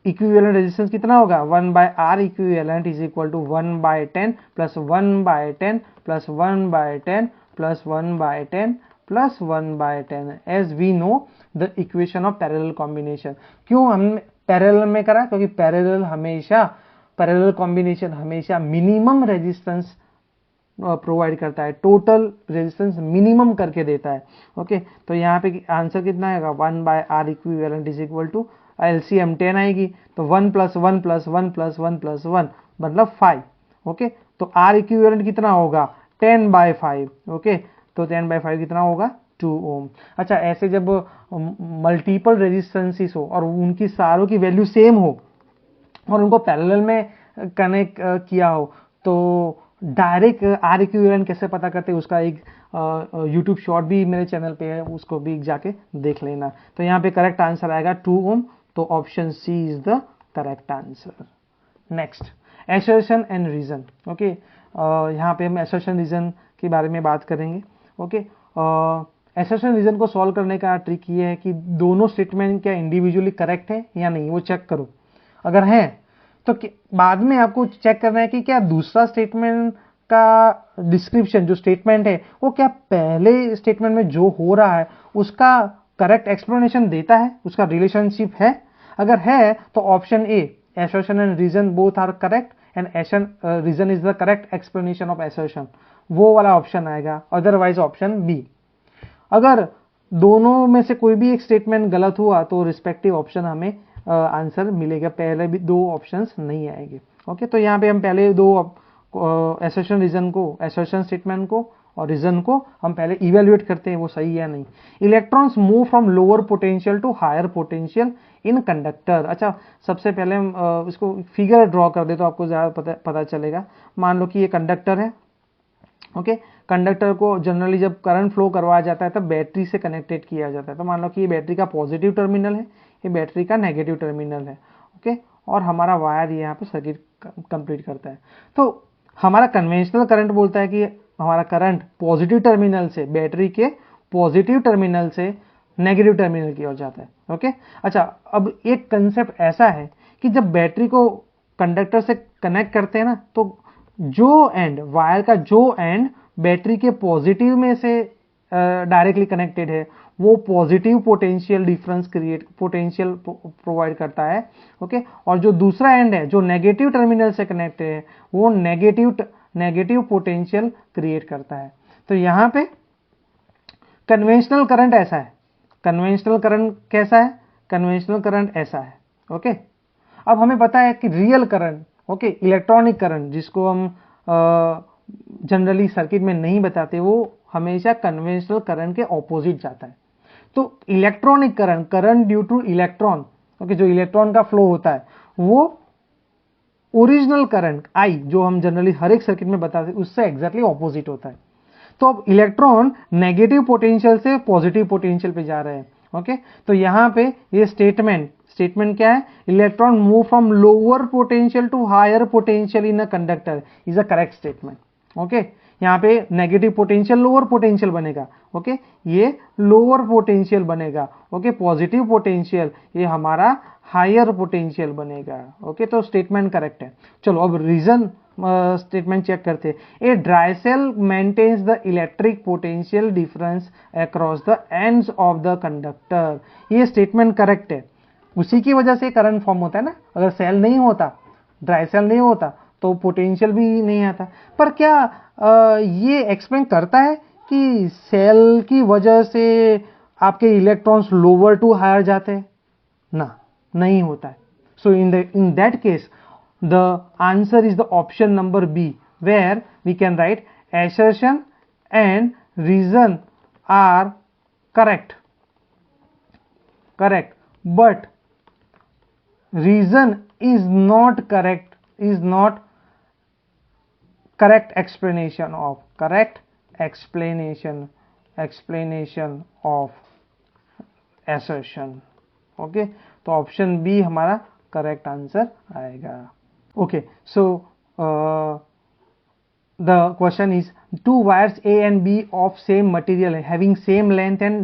इक्विवेलेंट रेजिस्टेंस कितना होगा? 1/R equivalent is equal to 1/10 plus 1/10 plus 1/10 plus 1/10 plus 1/10 as we know the equation of parallel combination. क्यों हमने पैरेलल में करा? क्योंकि पैरेलल कॉम्बिनेशन हमेशा मिनिमम रेजिस्टेंस प्रोवाइड करता है, टोटल रेजिस्टेंस मिनिमम करके देता है, ओके। तो यहाँ पे आंसर कितना आएगा? 1/R equivalent is equal to LCM 10 आएगी, तो 1 प्लस 1 प्लस 1 प्लस 1 प्लस 1 मतलब 5, ओके। तो R इक्विवेलेंट कितना होगा? 10/5, ओके। तो 10/5 कितना होगा? 2 ओम। अच्छा, ऐसे जब मल्टीपल रेजिस्टेंसेस हो और उनकी सारों की वैल्यू सेम हो और उनको पैरेलल में कनेक्ट किया हो, तो डायरेक्ट R इक्विवेलेंट कैसे पता करते हैं उसका एक यूट्यूब शॉर्ट भी मेरे चैनल पे है, उसको भी जाके देख लेना। तो यहाँ पे करेक्ट आंसर आएगा 2 ओम, तो option C is the correct answer. Next, assertion and reason, okay. यहाँ पे हम एसर्शन रीजन के बारे में बात करेंगे, ओके। एसर्शन रीजन को सॉल्व करने का ट्रिक ये है कि दोनों स्टेटमेंट क्या इंडिविजुअली करेक्ट है या नहीं, वो चेक करो। अगर है तो बाद में आपको चेक करना है कि क्या दूसरा स्टेटमेंट का डिस्क्रिप्शन जो स्टेटमेंट है वो क्या पहले स्टेटमेंट में जो हो रहा है उसका करेक्ट एक्सप्लेनेशन देता है, उसका रिलेशनशिप है। अगर है तो option A, assertion and reason both are correct and reason is the correct explanation of assertion, वो वाला ऑप्शन आएगा। Otherwise option B. अगर दोनों में से कोई भी एक स्टेटमेंट गलत हुआ तो रिस्पेक्टिव ऑप्शन हमें आंसर मिलेगा, पहले भी 2 ऑप्शंस नहीं आएंगे, ओके। तो यहाँ पे हम पहले 2 assertion रीजन को, assertion स्टेटमेंट को और रीजन को हम पहले इवेल्युएट करते हैं वो सही है या नहीं। Electrons move from lower potential to higher potential in conductor. अच्छा, सबसे पहले हम इसको फिगर ड्रॉ कर दे तो आपको ज़्यादा पता चलेगा। मान लो कि ये कंडक्टर है, ओके। कंडक्टर को जनरली जब करंट फ्लो करवाया जाता है तब बैटरी से कनेक्टेड किया जाता है। तो मान लो कि ये बैटरी का पॉजिटिव टर्मिनल है, ये बैटरी का नेगेटिव टर्मिनल है, ओके। और हमारा वायर यहाँ पे सर्किट कंप्लीट करता है। तो हमारा कन्वेंशनल करंट बोलता है कि हमारा करंट पॉजिटिव टर्मिनल से, बैटरी के पॉजिटिव टर्मिनल से नेगेटिव टर्मिनल की ओर जाता है, ओके। अच्छा, अब एक कंसेप्ट ऐसा है कि जब बैटरी को कंडक्टर से कनेक्ट करते हैं ना, तो जो एंड, वायर का जो एंड बैटरी के पॉजिटिव में से डायरेक्टली कनेक्टेड है, वो positive potential difference potential provide करता है, ओके। और जो दूसरा एंड है जो नेगेटिव टर्मिनल से कनेक्टेड है, वो नेगेटिव पोटेंशियल क्रिएट करता है। तो यहां पे कन्वेंशनल करंट ऐसा है। कन्वेंशनल करंट कैसा है? कन्वेंशनल करंट ऐसा है, ओके। अब हमें पता है कि real current, okay, electronic current, जिसको हम जनरली सर्किट में नहीं बताते, वो हमेशा कन्वेंशनल करंट के ऑपोजिट जाता है। तो electronic current, current due two electron, okay, जो इलेक्ट्रॉन का फ्लो होता है, वो ओरिजिनल करंट आई, जो हम जनरली हर एक सर्किट में बताते हैं, उससे एग्जैक्टली ऑपोजिट होता है। तो अब इलेक्ट्रॉन नेगेटिव पोटेंशियल से पॉजिटिव पोटेंशियल पे जा रहे हैं, ओके। तो यहां पे ये स्टेटमेंट क्या है? Electron move from lower potential to higher potential in a conductor is a correct statement, okay. यहाँ पे नेगेटिव पोटेंशियल लोअर पोटेंशियल बनेगा, ओके, ये लोअर पोटेंशियल बनेगा, ओके। पॉजिटिव पोटेंशियल ये हमारा हायर पोटेंशियल बनेगा, ओके। तो स्टेटमेंट करेक्ट है। चलो अब रीजन स्टेटमेंट चेक करते हैं। A dry cell maintains the electric potential difference across the ends of the conductor. ये स्टेटमेंट करेक्ट है, उसी की वजह से करंट फॉर्म होता है ना। अगर सेल नहीं होता, ड्राई सेल नहीं होता, तो पोटेंशियल भी नहीं आता। पर क्या ये एक्सप्लेन करता है कि सेल की वजह से आपके इलेक्ट्रॉन्स लोअर टू हायर जाते हैं? ना, नहीं होता है। So in that case the answer is the option number B, where we can write assertion and reason are correct, but reason is not correct explanation of assertion, okay। तो option B हमारा correct answer आएगा। Okay, so the question is, two wires A and B of same material having same length and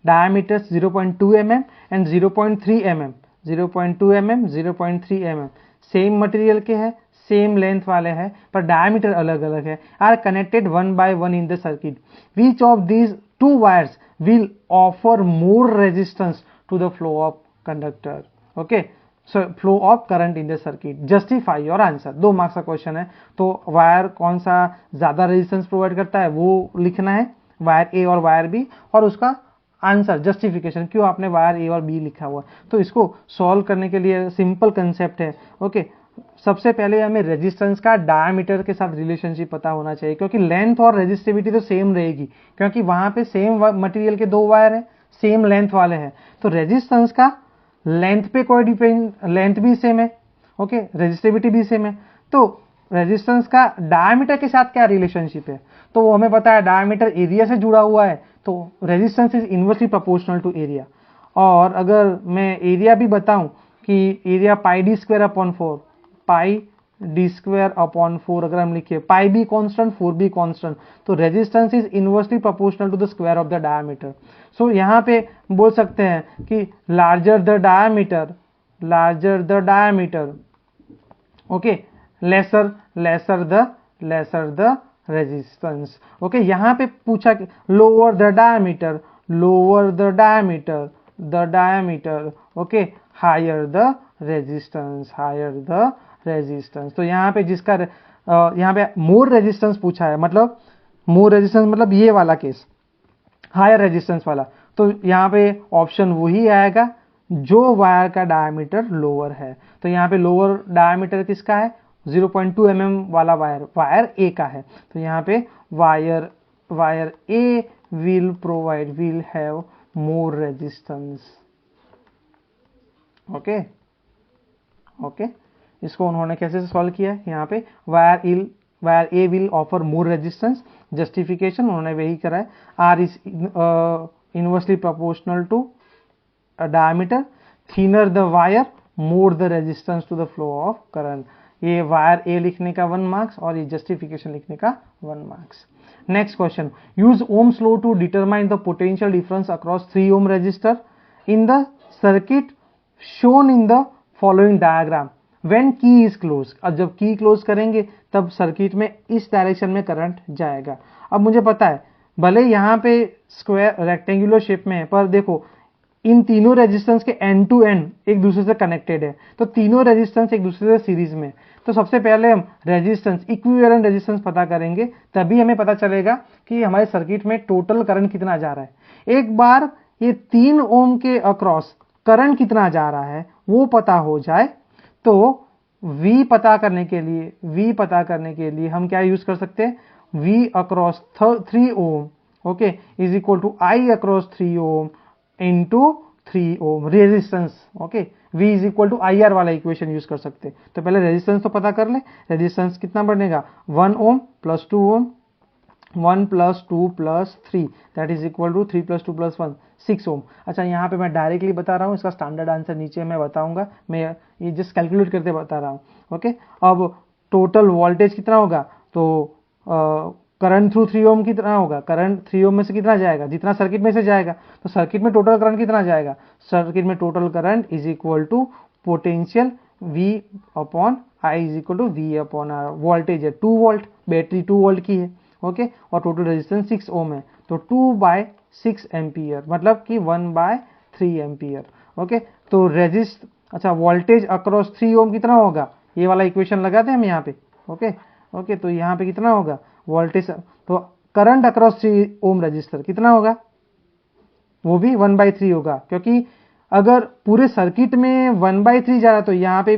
diameters 0.2 mm and 0.3 mm, 0.2 mm, 0.3 mm, same material के हैं, same length वाले हैं, पर diameter अलग अलग है, are connected one by one in the circuit. Which of these two wires will offer more resistance to the flow of conductor, okay. So flow of current in the circuit, justify your answer. 2 marks का question है, तो wire कौन सा ज्यादा resistance provide करता है वो लिखना है, वायर ए और वायर बी, और उसका आंसर जस्टिफिकेशन, क्यों आपने वायर ए और बी लिखा हुआ। तो इसको सॉल्व करने के लिए सिंपल कंसेप्ट है, ओके। सबसे पहले हमें रेजिस्टेंस का डायमीटर के साथ रिलेशनशिप पता होना चाहिए, क्योंकि लेंथ और रेजिस्टिविटी तो सेम रहेगी, क्योंकि वहां पे सेम मटेरियल के 2 वायर है, सेम लेंथ वाले हैं। तो रेजिस्टेंस का लेंथ पे कोई डिपेंड, लेंथ भी सेम है, ओके, रेजिस्टिविटी भी सेम है। तो रेजिस्टेंस का डायमीटर के साथ क्या रिलेशनशिप है? तो वो हमें पता है, डायमीटर एरिया से जुड़ा हुआ है, तो resistance is inversely proportional to area. और अगर मैं एरिया भी बताऊं कि area pi D square upon 4, pi D square upon 4 अगर हम लिखे, pi be constant, 4 be constant, तो resistance is inversely proportional to the square of the diameter. So यहाँ पे बोल सकते हैं कि larger the diameter, okay, lesser the resistance, okay. यहाँ पे पूछा कि lower the diameter, okay, higher the resistance. तो यहाँ पे जिसका यहाँ पे मोर रेजिस्टेंस पूछा है, मतलब मोर रेजिस्टेंस मतलब ये वाला केस, हायर रेजिस्टेंस वाला। तो यहाँ पे ऑप्शन वही आएगा जो वायर का डायमीटर लोअर है। तो यहाँ पे लोअर डायमीटर किसका है? 0.2 mm वाला वायर ए का है। तो यहाँ पे wire wire A will have more resistance. Okay इसको उन्होंने कैसे सॉल्व किया है, यहाँ पे wire A will offer more resistance, justification उन्होंने वही करा है, R is inversely proportional to diameter, thinner the wire more the resistance to the flow of current. ये वायर ए लिखने का 1 मार्क्स और ये जस्टिफिकेशन लिखने का 1 marks. Next question, use ohm's law to determine the potential difference across 3 ohm resistor in the circuit shown in the following diagram when key is close. अब जब की क्लोज करेंगे तब सर्किट में इस डायरेक्शन में करंट जाएगा। अब मुझे पता है भले यहाँ पे स्क्वायर रेक्टेंगुलर शेप में है, पर देखो इन तीनों रेजिस्टेंस के एंड टू एंड एक दूसरे से कनेक्टेड है, तो तीनों रेजिस्टेंस एक दूसरे से सीरीज में। तो सबसे पहले हम रेजिस्टेंस, इक्विवेलेंट रेजिस्टेंस पता करेंगे, तभी हमें पता चलेगा कि हमारे सर्किट में टोटल करंट कितना जा रहा है। एक बार ये 3 ओम के अक्रॉस करंट कितना जा रहा है वो पता हो जाए तो V पता करने के लिए हम क्या यूज कर सकते हैं, V across 3 ohm okay is equal to I across 3 ohm into 3 ohm resistance. Okay V is equal to IR वाला इक्वेशन यूज कर सकते हैं। तो पहले रेजिस्टेंस तो पता कर ले, रेजिस्टेंस कितना बनेगा 1 ohm plus 2 ohm, 1 plus 2 plus 3 that is equal to 3 plus 2 plus 1 6 ohm. अच्छा यहाँ पे मैं डायरेक्टली बता रहा हूँ, इसका स्टैंडर्ड आंसर नीचे मैं बताऊंगा, मैं ये जस्ट कैलकुलेट करते बता रहा हूँ। ओके अब टोटल वोल्टेज कितना होगा, तो करंट थ्रू 3 ओम कितना होगा, करंट 3 ओम में से कितना जाएगा, जितना सर्किट में से जाएगा, तो सर्किट में टोटल करंट कितना जाएगा, सर्किट में total current is equal to potential V upon I is equal to V upon R। Voltage है 2 वोल्ट, बैटरी 2 वोल्ट की है ओके और टोटल रेजिस्टेंस 6 ओम है, तो 2/6 एम्पियर मतलब कि 1/3 एम्पियर। ओके तो अच्छा वोल्टेज अक्रॉस 3 ओम कितना होगा, ये वाला इक्वेशन लगाते हैं हम यहाँ पे। ओके तो यहाँ पे कितना होगा वोल्टेज, तो करंट अक्रॉस 3 ओम रजिस्टर कितना होगा, वो भी 1/3 होगा, क्योंकि अगर पूरे सर्किट में 1/3 जा रहा तो यहाँ पे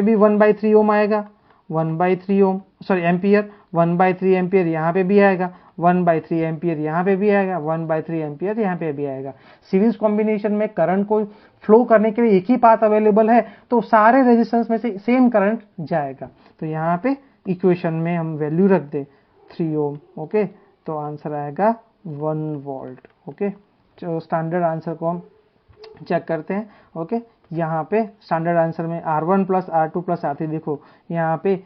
भी 1/3 ओम आएगा, 1/3 ओम सॉरी एम्पियर, 1/3 एम्पियर यहाँ पे भी आएगा, 1/3 एम्पियर यहाँ पे भी आएगा, 1/3 एम्पियर यहाँ पे भी आएगा। सीरीज कॉम्बिनेशन में करंट को फ्लो करने के लिए एक ही पाथ अवेलेबल है, तो सारे रेजिस्टेंस में से सेम करंट जाएगा। तो यहाँ पे इक्वेशन में हम वैल्यू रख दे 3 ओम ओके तो आंसर आएगा 1 वोल्ट। ओके तो स्टैंडर्ड आंसर को हम चेक करते हैं। ओके यहाँ पे स्टैंडर्ड आंसर में R1 plus R2 plus R3, देखो यहाँ पे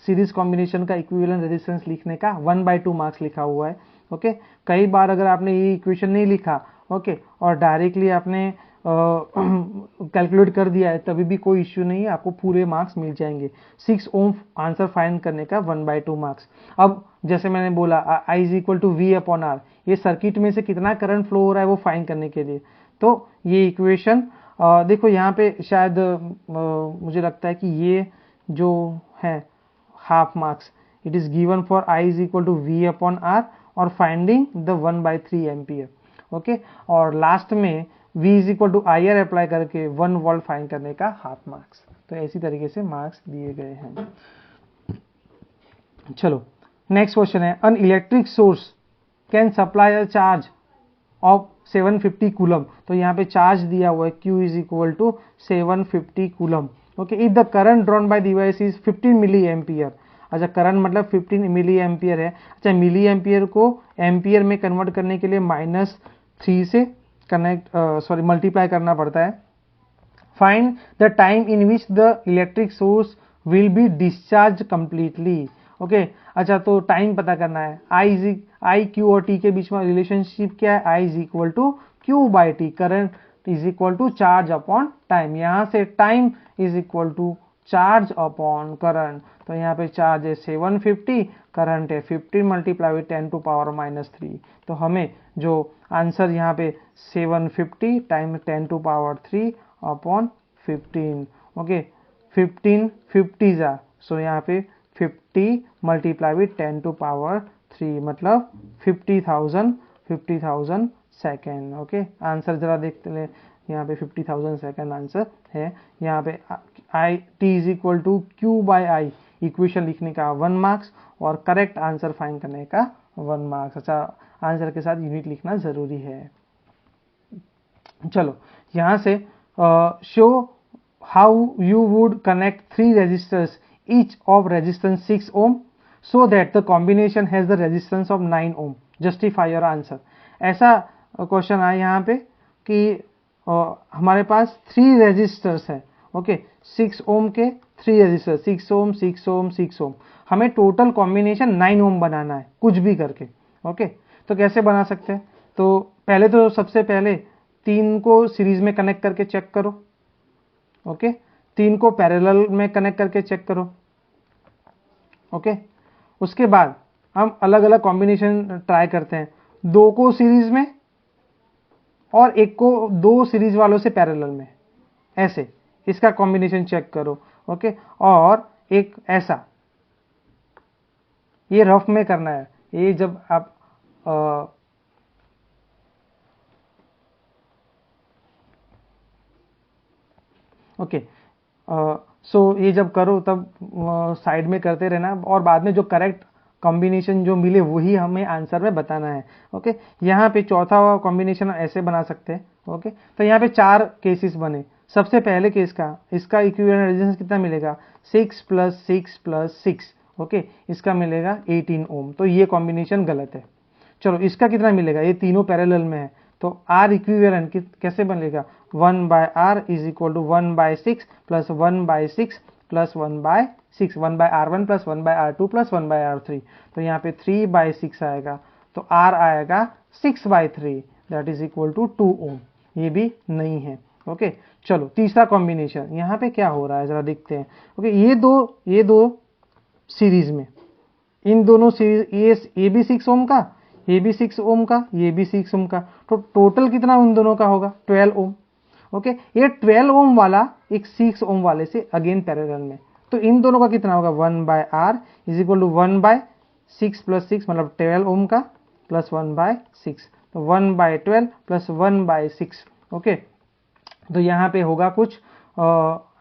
सीरीज कॉम्बिनेशन का इक्विवेलेंट रेजिस्टेंस लिखने का 1/2 मार्क्स लिखा हुआ है। ओके कई बार अगर आपने ये इक्वेशन नहीं लिखा ओके और डायरेक्टली आपने कैलकुलेट कर दिया है तभी भी कोई इश्यू नहीं है, आपको पूरे मार्क्स मिल जाएंगे। 6 ओम आंसर फाइंड करने का 1/2 मार्क्स। अब जैसे मैंने बोला I is equal to V upon R, ये सर्किट में से कितना करंट फ्लो हो रहा है वो फाइंड करने के लिए, तो ये इक्वेशन देखो यहाँ पे शायद मुझे लगता है कि ये जो है half marks, it is given for I is equal to V upon R और फाइंडिंग द 1/3 एम्पियर। ओके और लास्ट में V is equal to IR apply करके 1 वोल्ट फाइंड करने का हाफ मार्क्स। तो ऐसी तरीके से मार्क्स दिए गए हैं। चलो नेक्स्ट क्वेश्चन है, an electric source can supply a charge of 750 coulomb. तो यहाँ पे चार्ज दिया हुआ है Q is equal to 750 coulomb. Okay if the current drawn by device is 15 milliampere. अच्छा करंट मतलब 15 मिली एम्पियर है। अच्छा मिली एम्पियर को एम्पियर में कन्वर्ट करने के लिए -3 से मल्टीप्लाई करना पड़ता है। Find the time in which the electric source will be discharge completely. Okay अच्छा तो टाइम पता करना है, I Q और T के बीच में रिलेशनशिप क्या है, I is equal to Q by T, current is equal to charge upon time, यहाँ से time is equal to charge upon current. तो यहाँ पे चार्ज है 750, करंट है 15 मल्टीप्लाई विद 10 टू पावर -3। तो हमें जो आंसर यहाँ पे 750 time 10 to power 3 upon 15। Okay 15 50 जा, सो यहाँ पे 50 मल्टीप्लाई विद 10 टू पावर 3 मतलब 50,000 सेकेंड। ओके आंसर जरा देखते हैं, यहाँ पे 50,000 सेकेंड आंसर है। यहाँ पे T is equal to Q by I equation लिखने का 1 मार्क्स और करेक्ट आंसर फाइंड करने का 1 मार्क्स। अच्छा, आंसर के साथ यूनिट लिखना जरूरी है। चलो यहां से show how you would connect 3 resistors each of resistance 6 ohm so that the combination has the resistance of 9 ohm, justify your answer. ऐसा क्वेश्चन आया यहाँ पे कि हमारे पास 3 रेजिस्टर्स है, ओके, 6 ओम के 3 रेजिस्टर, 6 ओम 6 ओम 6 ओम, हमें टोटल कॉम्बिनेशन 9 ओम बनाना है कुछ भी करके, ओके। तो कैसे बना सकते हैं? तो पहले तो सबसे पहले 3 को सीरीज में कनेक्ट करके चेक करो, ओके, 3 को पैरेलल में कनेक्ट करके चेक करो, ओके। उसके बाद हम अलग अलग कॉम्बिनेशन ट्राई करते हैं, 2 को सीरीज में और 1 को 2 सीरीज वालों से पैरेलल में, ऐसे इसका कॉम्बिनेशन चेक करो, ओके। और एक ऐसा, ये रफ में करना है, ये जब आप ओके, सो ये जब करो तब साइड में करते रहना, और बाद में जो करेक्ट कॉम्बिनेशन जो मिले वही हमें आंसर में बताना है, ओके। यहाँ पे चौथा कॉम्बिनेशन ऐसे बना सकते हैं, ओके। तो यहाँ पे 4 केसेस बने। सबसे पहले केस का इसका इक्विवेलेंट रेजिस्टेंस कितना मिलेगा? 6 + 6 + 6, ओके, इसका मिलेगा 18 ओम। तो ये कॉम्बिनेशन गलत है। चलो इसका कितना मिलेगा? ये तीनों पैरेलल में है, तो R इक्विवेलेंट कैसे बनेगा? 1/R = 1/6 + 1/6 + 1/6, 1/R1 + 1/R2 + 1/R3। तो यहाँ पे 3/6 आएगा, तो R आएगा 6/3, दैट इज इक्वल टू 2 ओम। ये भी नहीं है, ओके। चलो तीसरा कॉम्बिनेशन, यहाँ पे क्या हो रहा है जरा देखते हैं, ओके। ये दो सीरीज में, इन दोनों सीरीज, ये भी 6 ओम का, ये भी 6 ओम का, ये भी 6 ओम का, तो टोटल कितना उन दोनों का होगा? 12 ओम, ओके। ये 12 ओम वाला एक 6 ओम वाले से अगेन पैरेलल में, तो इन दोनों का कितना होगा? 1/R = 1/6 + 6, मतलब 12 ओम का प्लस 1/6, तो 1/12 + 1/6, ओके। तो यहाँ पे होगा कुछ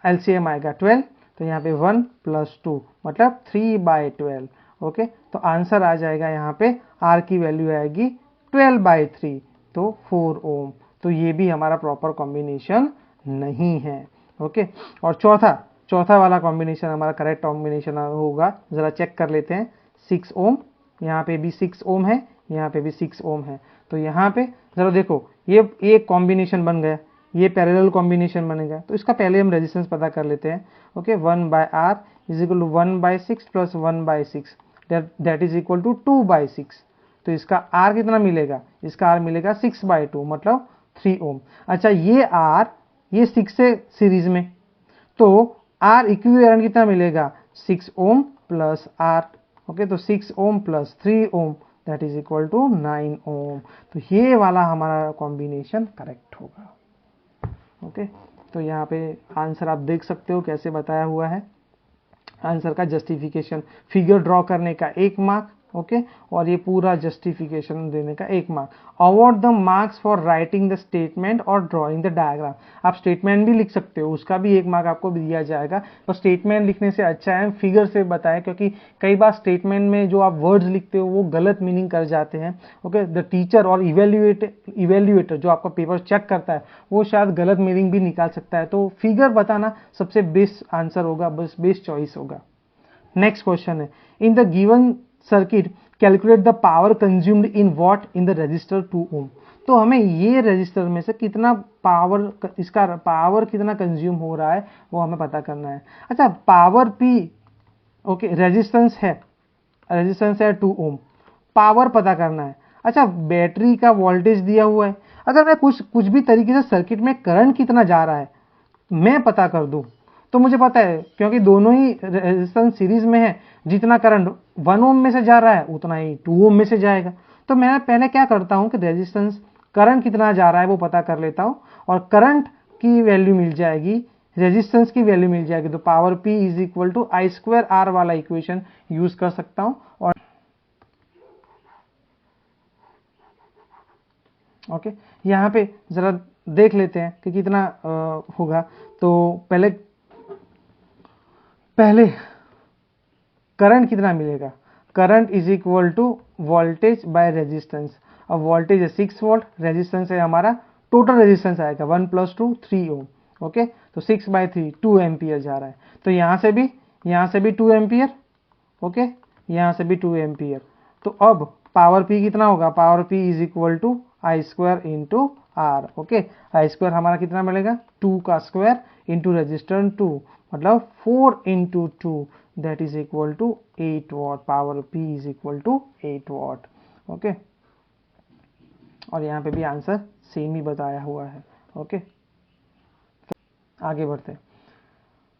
एलसीएम आएगा 12, तो यहाँ पे 1 + 2 मतलब 3/12, ओके। तो आंसर आ जाएगा यहाँ पे, R की वैल्यू आएगी 12/3, तो 4 ओम। तो ये भी हमारा प्रॉपर कॉम्बिनेशन नहीं है, ओके। और चौथा वाला कॉम्बिनेशन हमारा करेक्ट कॉम्बिनेशन होगा, जरा चेक कर लेते हैं। 6 ओम, यहाँ पे भी 6 ओम है, यहाँ पे भी 6 ओम है, तो यहाँ पे जरा देखो, ये एक कॉम्बिनेशन बन गया, ये पैरेलल कॉम्बिनेशन बनेगा। तो इसका पहले हम रेजिस्टेंस पता कर लेते हैं, okay. 1/R = 1/6 + 1/6, that is equal to 2/6। तो इसका R कितना मिलेगा? इसका R मिलेगा 6/2, मतलब 3 ओम। अच्छा, ये R ये 6 से सीरीज में, तो R इक्विवेलेंट कितना मिलेगा? 6 ओम + R, ओके। तो 6 ओम + 3 ओम, दैट इज इक्वल टू 9 ओम। तो ये वाला हमारा कॉम्बिनेशन करेक्ट होगा, ओके। तो यहाँ पे आंसर आप देख सकते हो कैसे बताया हुआ है। आंसर का जस्टिफिकेशन, फिगर ड्रॉ करने का 1 मार्क, ओके, और ये पूरा जस्टिफिकेशन देने का 1 mark. Award the marks for writing the statement और ड्रॉइंग द डायग्राम। आप स्टेटमेंट भी लिख सकते हो, उसका भी 1 मार्क आपको दिया जाएगा। तो स्टेटमेंट लिखने से अच्छा है फिगर से बताएं, क्योंकि कई बार स्टेटमेंट में जो आप वर्ड्स लिखते हो वो गलत मीनिंग कर जाते हैं, ओके। द टीचर और इवेल्युएटर जो आपका पेपर चेक करता है वो शायद गलत मीनिंग भी निकाल सकता है। तो फिगर बताना सबसे बेस्ट आंसर होगा, बस बेस्ट चॉइस होगा। नेक्स्ट क्वेश्चन है, इन the given circuit calculate the power consumed in what in the register 2 ohm. तो हमें ये रजिस्टर में से कितना पावर, इसका पावर कितना कंज्यूम हो रहा है वो हमें पता करना है। अच्छा, पावर P, ओके, रेजिस्टेंस है 2 ओम, पावर पता करना है। अच्छा, बैटरी का वोल्टेज दिया हुआ है, अगर मैं कुछ भी तरीके से सर्किट में करंट कितना जा रहा है मैं पता कर दूं, तो मुझे पता है, क्योंकि दोनों ही रेजिस्टेंस सीरीज में है, जितना करंट 1 ओम में से जा रहा है उतना ही 2 ओम में से जाएगा। तो मैं पहले क्या करता हूं कि रेजिस्टेंस करंट कितना जा रहा है वो पता कर लेता हूं, और करंट की वैल्यू मिल जाएगी, रेजिस्टेंस की वैल्यू मिल जाएगी, तो पावर P = I²R वाला इक्वेशन यूज कर सकता हूं। और ओके, यहाँ पे जरा देख लेते हैं कि कितना होगा। तो पहले करंट कितना मिलेगा? Current = voltage by resistance. अब वोल्टेज है 6 वोल्ट, रेजिस्टेंस है हमारा, टोटल रेजिस्टेंस आएगा 1 + 2 3 ओम। ओके, तो 6/3 2 एम्पियर जा रहा है। तो यहाँ से भी 2 एम्पियर, ओके, यहाँ से भी 2 एम्पियर। तो अब पावर P कितना होगा, power P is equal to I² into R। Okay, I² हमारा कितना मिलेगा, 2 का स्क्वायर इंटू रेजिस्टेंस 2, मतलब 4 into 2 that is equal to 8 watt. Power P is equal to 8 watt. Okay, और यहाँ पे भी आंसर सेम ही बताया हुआ है। ओके, आगे बढ़ते हैं।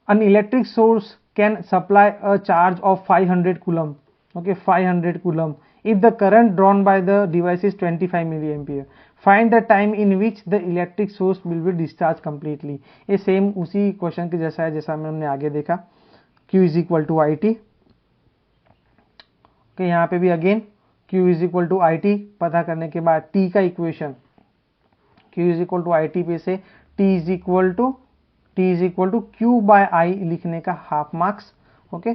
An electric source can supply a charge of 500 coulomb. Okay, 500 coulomb. If the current drawn by the device is 25 milliampere, find the time in which the electric source will be discharged completely. ये same उसी question के जैसा है जैसा हमने आगे देखा। Q is equal to I T. Okay, यहाँ पे भी again Q is equal to I T पता करने के बाद T का equation Q is equal to I T पे से T is equal to Q/I लिखने का हाफ मार्क्स। ओके,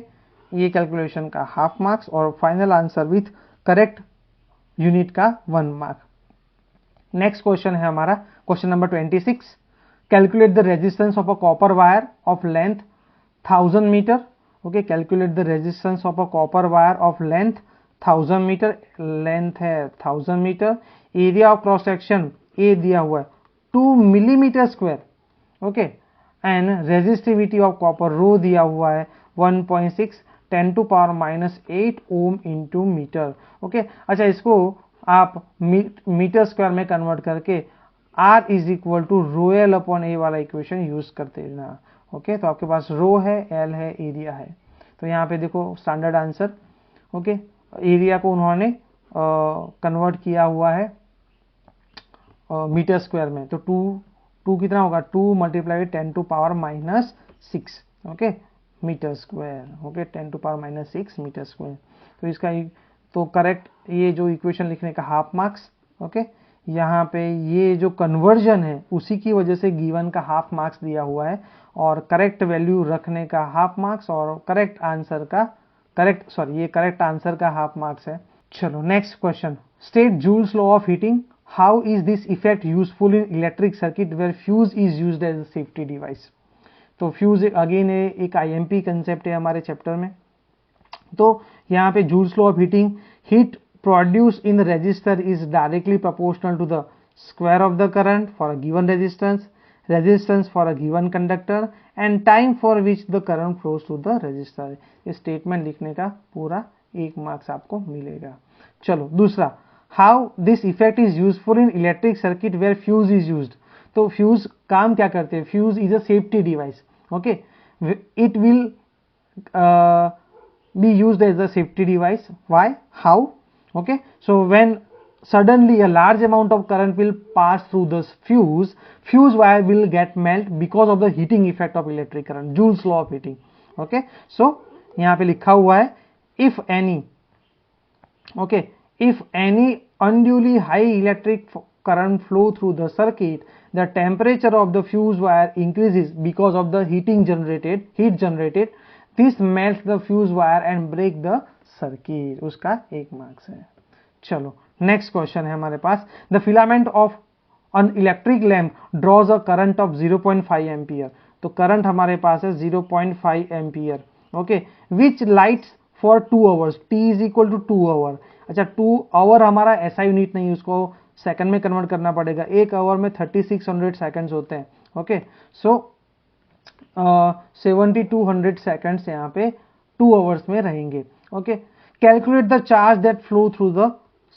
ये कैलकुलेशन का हाफ मार्क्स और final answer with correct unit का 1 मार्क। नेक्स्ट क्वेश्चन है हमारा question number 26। Calculate the resistance of a copper wire of length 1000 metre. Okay, calculate the resistance of a copper wire of length 1000 metre. Length है 1000 metre. Area of cross section A दिया हुआ है 2 millimetre square. Okay, and resistivity of copper rho दिया हुआ है 1.6 10⁻⁸ ओम into metre. Okay, अच्छा, इसको आप मीटर स्क्वायर में कन्वर्ट करके R is equal to ρl/A वाला इक्वेशन यूज करते हैं। ओके, तो आपके पास रो है, L है, एरिया है। तो यहाँ पे देखो स्टैंडर्ड आंसर। ओके, एरिया को उन्होंने कन्वर्ट किया हुआ है मीटर स्क्वायर में। तो 2 कितना होगा, 2 × 10⁻⁻6। Okay, metre square. Okay, 10⁻⁻6 metre square. तो इसका तो करेक्ट ये जो इक्वेशन लिखने का हाफ मार्क्स। ओके, यहाँ पे ये जो कन्वर्जन है उसी की वजह से गिवन का हाफ मार्क्स दिया हुआ है, और करेक्ट वैल्यू रखने का हाफ मार्क्स और करेक्ट आंसर का हाफ मार्क्स है। चलो next question. State Joule's law of heating. How is this effect useful in electric circuit where fuse is used as a safety device. तो fuse again एक IMP concept है हमारे chapter में। तो यहाँ पे Joule's law of heating, heat produce in the resistor is directly proportional to the square of the current for a given resistance for a given conductor and time for which the current flows to the resistor. ये statement लिखने का पूरा 1 marks आपको मिलेगा। चलो दूसरा, how this effect is useful in electric circuit where fuse is used. तो fuse काम क्या करते हैं, fuse is a safety device. Okay, it will be used as a safety device. Why? How? Okay, so when suddenly a large amount of current will pass through the fuse wire will get melt because of the heating effect of electric current, Joule's law of heating. Okay, so यहाँ पे लिखा हुआ है if any unduly high electric current flow through the circuit, the temperature of the fuse wire increases because of the heat generated. This melts the fuse wire and break the circuit. उसका 1 marks है। चलो next question है हमारे पास। The filament of an electric lamp draws a current of 0.5 ampere. तो current हमारे पास है 0.5 ampere. Okay, which lights for 2 hours. T is equal to 2 hour. अच्छा, 2 आवर हमारा ऐसा यूनिट नहीं, उसको सेकंड में कन्वर्ट करना पड़ेगा। 1 आवर में 3600 सेकंड्स होते हैं। ओके, सो 7200 सेकंड्स यहाँ पे 2 आवर्स में रहेंगे। Okay, calculate the charge that flow through the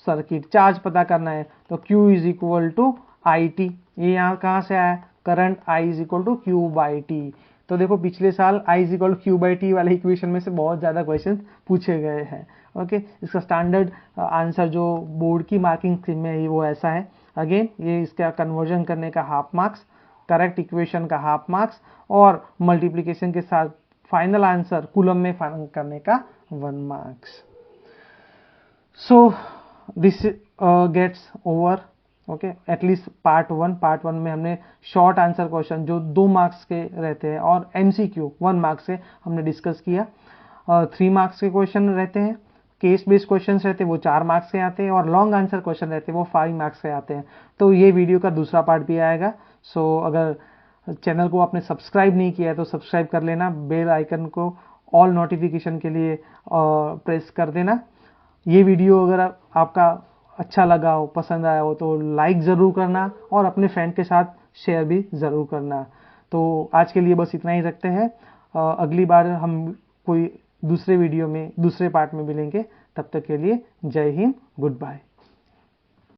circuit. Charge पता करना है, तो Q is equal to I T. ये यहाँ कहाँ से आया, current I is equal to Q/T। तो देखो पिछले साल I is equal to Q/T वाले इक्वेशन में से बहुत ज्यादा क्वेश्चन पूछे गए हैं। ओके, इसका स्टैंडर्ड आंसर जो बोर्ड की मार्किंग स्कीम में है वो ऐसा है। अगेन ये इसका कन्वर्जन करने का हाफ मार्क्स, करेक्ट इक्वेशन का हाफ मार्क्स और मल्टीप्लिकेशन के साथ फाइनल आंसर कूलम में फाइनल करने का 1 marks. So this gets over. Okay, at least part 1 में हमने शॉर्ट आंसर क्वेश्चन जो 2 मार्क्स के रहते हैं और MCQ 1 मार्क्स से हमने डिस्कस किया। 3 मार्क्स के क्वेश्चन रहते हैं, केस बेस्ड क्वेश्चंस रहते हैं वो 4 मार्क्स के आते हैं और लॉन्ग आंसर क्वेश्चन रहते हैं वो 5 मार्क्स के आते हैं। तो ये वीडियो का दूसरा पार्ट भी आएगा। सो अगर चैनल को आपने सब्सक्राइब नहीं किया है तो सब्सक्राइब कर लेना, बेल आइकन को ऑल नोटिफिकेशन के लिए प्रेस कर देना। ये वीडियो अगर आपका अच्छा लगा हो, पसंद आया हो तो लाइक ज़रूर करना और अपने फ्रेंड के साथ शेयर भी ज़रूर करना। तो आज के लिए बस इतना ही रखते हैं। अगली बार हम कोई दूसरे वीडियो में दूसरे पार्ट में मिलेंगे। तब तक के लिए जय हिंद, गुड बाय।